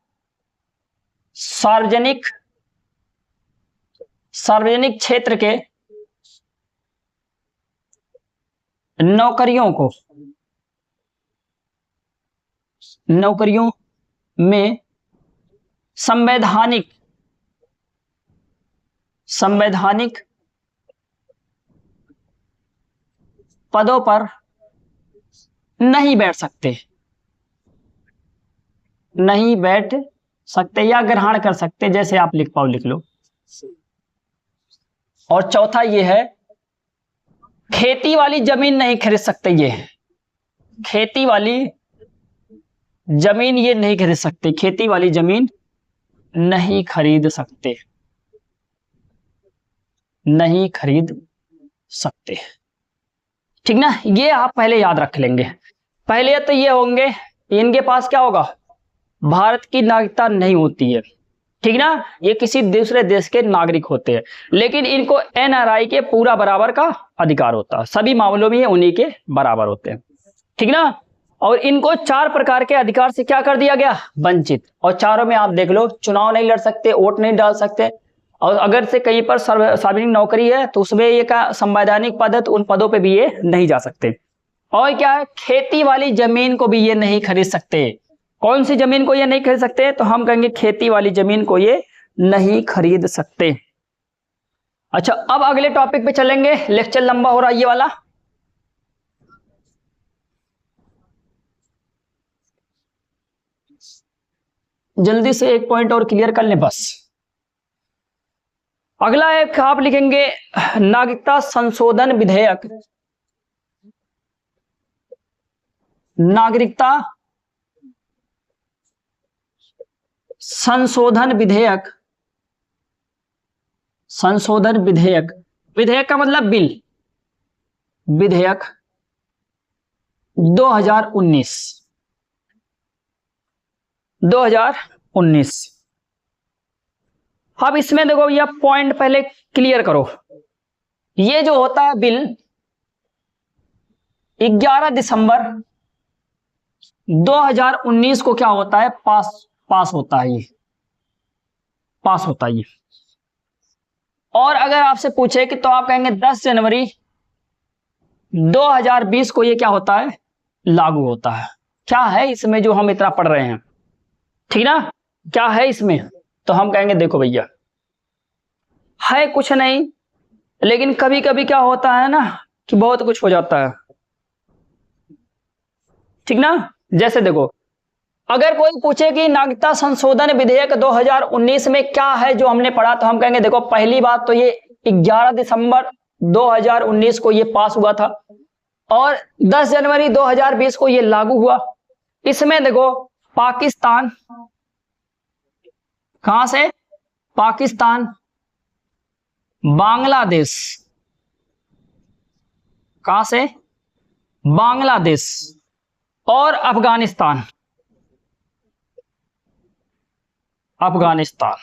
सार्वजनिक क्षेत्र के नौकरियों में संवैधानिक पदों पर नहीं बैठ सकते या ग्रहण कर सकते, जैसे आप लिख पाओ लिख लो। और चौथा ये है खेती वाली जमीन नहीं खरीद सकते, ये खेती वाली जमीन ये नहीं खरीद सकते, खेती वाली जमीन नहीं खरीद सकते, नहीं खरीद सकते, ठीक ना। ये आप पहले याद रख लेंगे। पहले तो ये होंगे इनके पास क्या होगा? भारत की नागरिकता नहीं होती है, ठीक ना, ये किसी दूसरे देश के नागरिक होते हैं, लेकिन इनको एनआरआई के पूरा बराबर का अधिकार होता है, सभी मामलों में ये उन्हीं के बराबर होते हैं, ठीक ना। और इनको 4 प्रकार के अधिकार से क्या कर दिया गया? वंचित। और चारों में आप देख लो, चुनाव नहीं लड़ सकते, वोट नहीं डाल सकते, और अगर से कहीं पर सार्वजनिक नौकरी है तो उसमें ये का संवैधानिक पद है तो उन पदों पे भी ये नहीं जा सकते। और क्या है? खेती वाली जमीन को भी ये नहीं खरीद सकते। कौन सी जमीन को ये नहीं खरीद सकते? तो हम कहेंगे खेती वाली जमीन को ये नहीं खरीद सकते। अच्छा अब अगले टॉपिक पे चलेंगे, लेक्चर लंबा हो रहा है ये वाला। जल्दी से एक पॉइंट और क्लियर कर लें बस। अगला एक आप लिखेंगे नागरिकता संशोधन विधेयक। नागरिकता संशोधन विधेयक। संशोधन विधेयक, विधेयक का मतलब बिल। विधेयक 2019। 2019। अब इसमें देखो यह पॉइंट पहले क्लियर करो। ये जो होता है बिल 11 दिसंबर 2019 को क्या होता है, पास होता है। ये पास होता है ये। और अगर आपसे पूछे कि तो आप कहेंगे 10 जनवरी 2020 को ये क्या होता है, लागू होता है। क्या है इसमें जो हम इतना पढ़ रहे हैं, ठीक ना, क्या है इसमें? तो हम कहेंगे देखो भैया, है कुछ नहीं, लेकिन कभी कभी क्या होता है ना कि बहुत कुछ हो जाता है, ठीक ना। जैसे देखो, अगर कोई पूछे कि नागरिकता संशोधन विधेयक 2019 में क्या है जो हमने पढ़ा, तो हम कहेंगे देखो, पहली बात तो ये 11 दिसंबर 2019 को ये पास हुआ था और 10 जनवरी 2020 को ये लागू हुआ। इसमें देखो पाकिस्तान, कहां से, पाकिस्तान, बांग्लादेश, कहां से, बांग्लादेश और अफगानिस्तान। अफगानिस्तान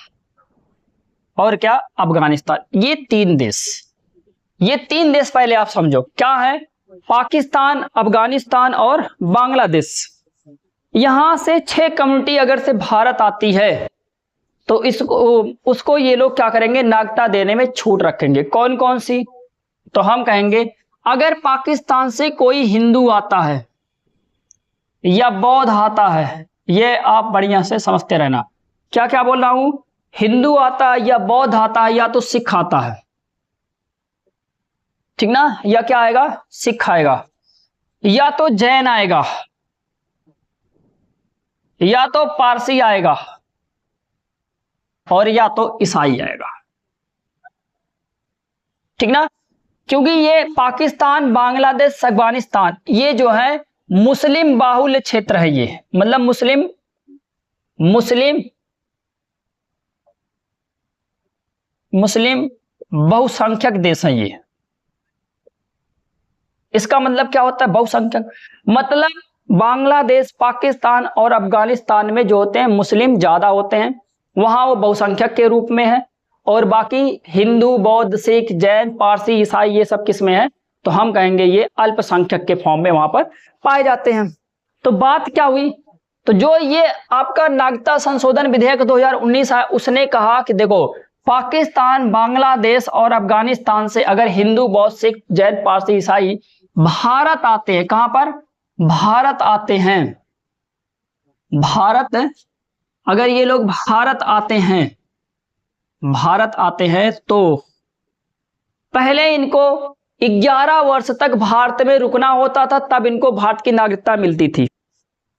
और क्या, अफगानिस्तान। ये तीन देश पहले आप समझो क्या है, पाकिस्तान, अफगानिस्तान और बांग्लादेश। यहां से 6 कम्युनिटी अगर से भारत आती है तो उसको ये लोग क्या करेंगे, नागरिकता देने में छूट रखेंगे। कौन कौन सी? तो हम कहेंगे अगर पाकिस्तान से कोई हिंदू आता है या बौद्ध आता है, ये आप बढ़िया से समझते रहना, क्या क्या बोल रहा हूं, हिंदू आता है या बौद्ध आता है या तो सिख आता है, ठीक ना, या क्या आएगा, सिख आएगा, या तो जैन आएगा, या तो पारसी आएगा और या तो ईसाई आएगा, ठीक ना। क्योंकि ये पाकिस्तान, बांग्लादेश, अफगानिस्तान ये जो है मुस्लिम बाहुल्य क्षेत्र है। ये मतलब मुस्लिम बहुसंख्यक देश है ये। इसका मतलब क्या होता है, बहुसंख्यक मतलब बांग्लादेश, पाकिस्तान और अफगानिस्तान में जो होते हैं मुस्लिम ज्यादा होते हैं, वहां वो बहुसंख्यक के रूप में है, और बाकी हिंदू, बौद्ध, सिख, जैन, पारसी, ईसाई ये सब किस में है, तो हम कहेंगे ये अल्पसंख्यक के फॉर्म में वहां पर पाए जाते हैं। तो बात क्या हुई, तो जो ये आपका नागरिकता संशोधन विधेयक 2019 है, उसने कहा कि देखो पाकिस्तान, बांग्लादेश और अफगानिस्तान से अगर हिंदू, बौद्ध, सिख, जैन, पारसी, ईसाई भारत आते हैं, कहां पर, भारत आते हैं, भारत, अगर ये लोग भारत आते हैं तो पहले इनको 11 वर्ष तक भारत में रुकना होता था, तब इनको भारत की नागरिकता मिलती थी।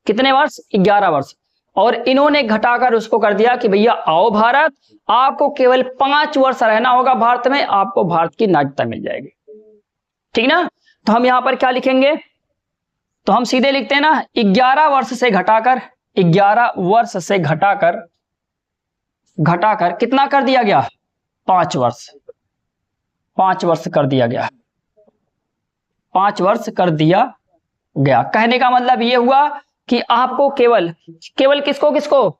कितने वर्ष, 11 वर्ष। और इन्होंने घटाकर उसको कर दिया कि भैया आओ भारत, आपको केवल 5 वर्ष रहना होगा भारत में, आपको भारत की नागरिकता मिल जाएगी, ठीक ना। तो हम यहां पर क्या लिखेंगे, तो हम सीधे लिखते हैं ना 11 वर्ष से घटाकर, 11 वर्ष से घटाकर कितना कर दिया गया, 5 वर्ष, 5 वर्ष कर दिया गया, 5 वर्ष कर दिया गया। कहने का मतलब ये हुआ कि आपको केवल किसको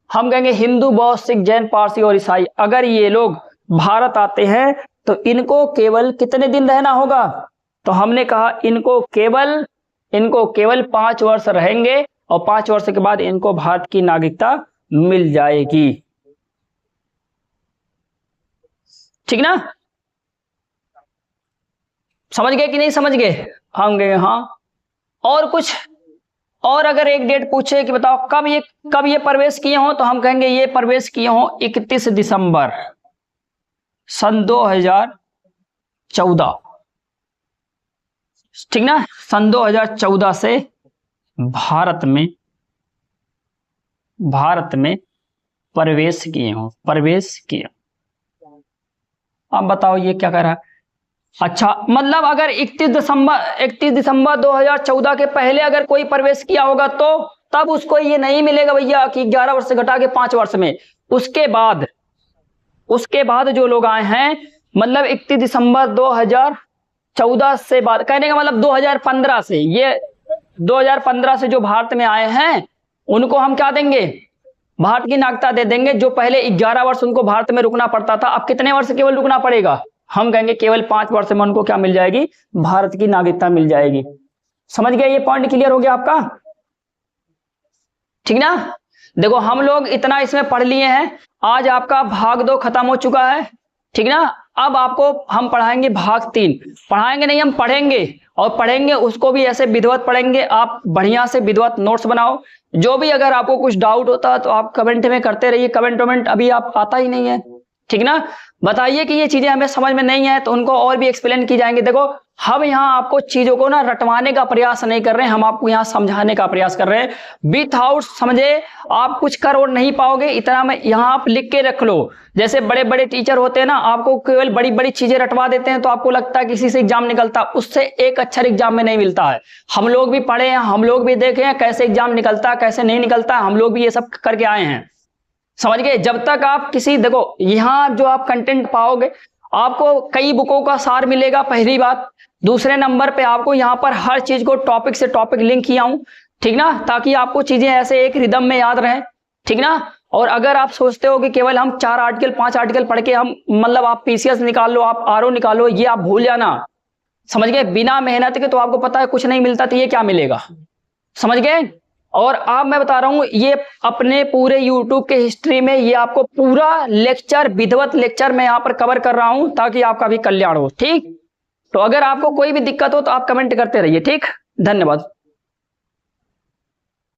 हम कहेंगे हिंदू, बौद्ध, सिख, जैन, पारसी और ईसाई, अगर ये लोग भारत आते हैं तो इनको केवल कितने दिन रहना होगा, तो हमने कहा इनको केवल 5 वर्ष रहेंगे और 5 वर्ष के बाद इनको भारत की नागरिकता मिल जाएगी, ठीक ना। समझ गए कि नहीं समझ गए, हम गए हाँ। और कुछ, और अगर एक डेट पूछे कि बताओ कब ये प्रवेश किए हो, तो हम कहेंगे ये प्रवेश किए हो 31 दिसंबर सन 2014, ठीक ना। सन 2014 से भारत में भारत में प्रवेश किए हों, प्रवेश किया। अब बताओ ये क्या कर रहा है? अच्छा, मतलब अगर 31 दिसंबर 2014 के पहले अगर कोई प्रवेश किया होगा तो तब उसको ये नहीं मिलेगा भैया कि 11 वर्ष से घटा के 5 वर्ष में। उसके बाद जो लोग आए हैं, मतलब 31 दिसंबर 2014 से बाद, कहने का मतलब 2015 से, ये 2015 से जो भारत में आए हैं उनको हम क्या देंगे? भारत की नागरिकता दे देंगे। जो पहले 11 वर्ष उनको भारत में रुकना पड़ता था, अब कितने वर्ष केवल रुकना पड़ेगा? हम कहेंगे केवल 5 वर्ष में उनको क्या मिल जाएगी? भारत की नागरिकता मिल जाएगी। समझ गए? ये पॉइंट क्लियर हो गया आपका? ठीक ना? देखो हम लोग इतना इसमें पढ़ लिए हैं, आज आपका भाग 2 खत्म हो चुका है। ठीक ना? अब आपको हम पढ़ाएंगे भाग 3। पढ़ाएंगे नहीं, हम पढ़ेंगे, और पढ़ेंगे उसको भी ऐसे विधिवत पढ़ेंगे। आप बढ़िया से विधिवत नोट्स बनाओ। जो भी अगर आपको कुछ डाउट होता है तो आप कमेंट में करते रहिए। कमेंट अभी आप आता ही नहीं है, ठीक ना? बताइए कि ये चीजें हमें समझ में नहीं है तो उनको और भी एक्सप्लेन की जाएंगे। देखो हम यहाँ आपको चीजों को ना रटवाने का प्रयास नहीं कर रहे हैं, हम आपको यहाँ समझाने का प्रयास कर रहे हैं। विथआउट समझे आप कुछ कर और नहीं पाओगे। इतना मैं यहाँ आप लिख के रख लो। जैसे बड़े बड़े टीचर होते हैं ना, आपको केवल बड़ी बड़ी चीजें रटवा देते हैं तो आपको लगता है किसी से एग्जाम निकलता, उससे एक अक्षर एग्जाम में नहीं मिलता है। हम लोग भी पढ़े हैं, हम लोग भी देखे हैं कैसे एग्जाम निकलता है, कैसे नहीं निकलता है। हम लोग भी ये सब करके आए हैं। समझ गए? जब तक आप किसी, देखो यहाँ जो आप कंटेंट पाओगे, आपको कई बुकों का सार मिलेगा, पहली बात। दूसरे नंबर पे आपको यहाँ पर हर चीज को टॉपिक से टॉपिक लिंक किया हूं, ठीक ना, ताकि आपको चीजें ऐसे एक रिदम में याद रहे, ठीक ना। और अगर आप सोचते हो कि केवल हम 4 आर्टिकल 5 आर्टिकल पढ़ के हम, मतलब आप पीसीएस निकाल लो, आप आरओ निकालो, ये आप भूल जाना। समझ गए? बिना मेहनत के तो आपको पता है कुछ नहीं मिलता, तो ये क्या मिलेगा? समझ गए? और अब मैं बता रहा हूं, ये अपने पूरे YouTube के हिस्ट्री में ये आपको पूरा लेक्चर, विधिवत लेक्चर मैं यहाँ पर कवर कर रहा हूं ताकि आपका भी कल्याण हो। ठीक, तो अगर आपको कोई भी दिक्कत हो तो आप कमेंट करते रहिए। ठीक, धन्यवाद।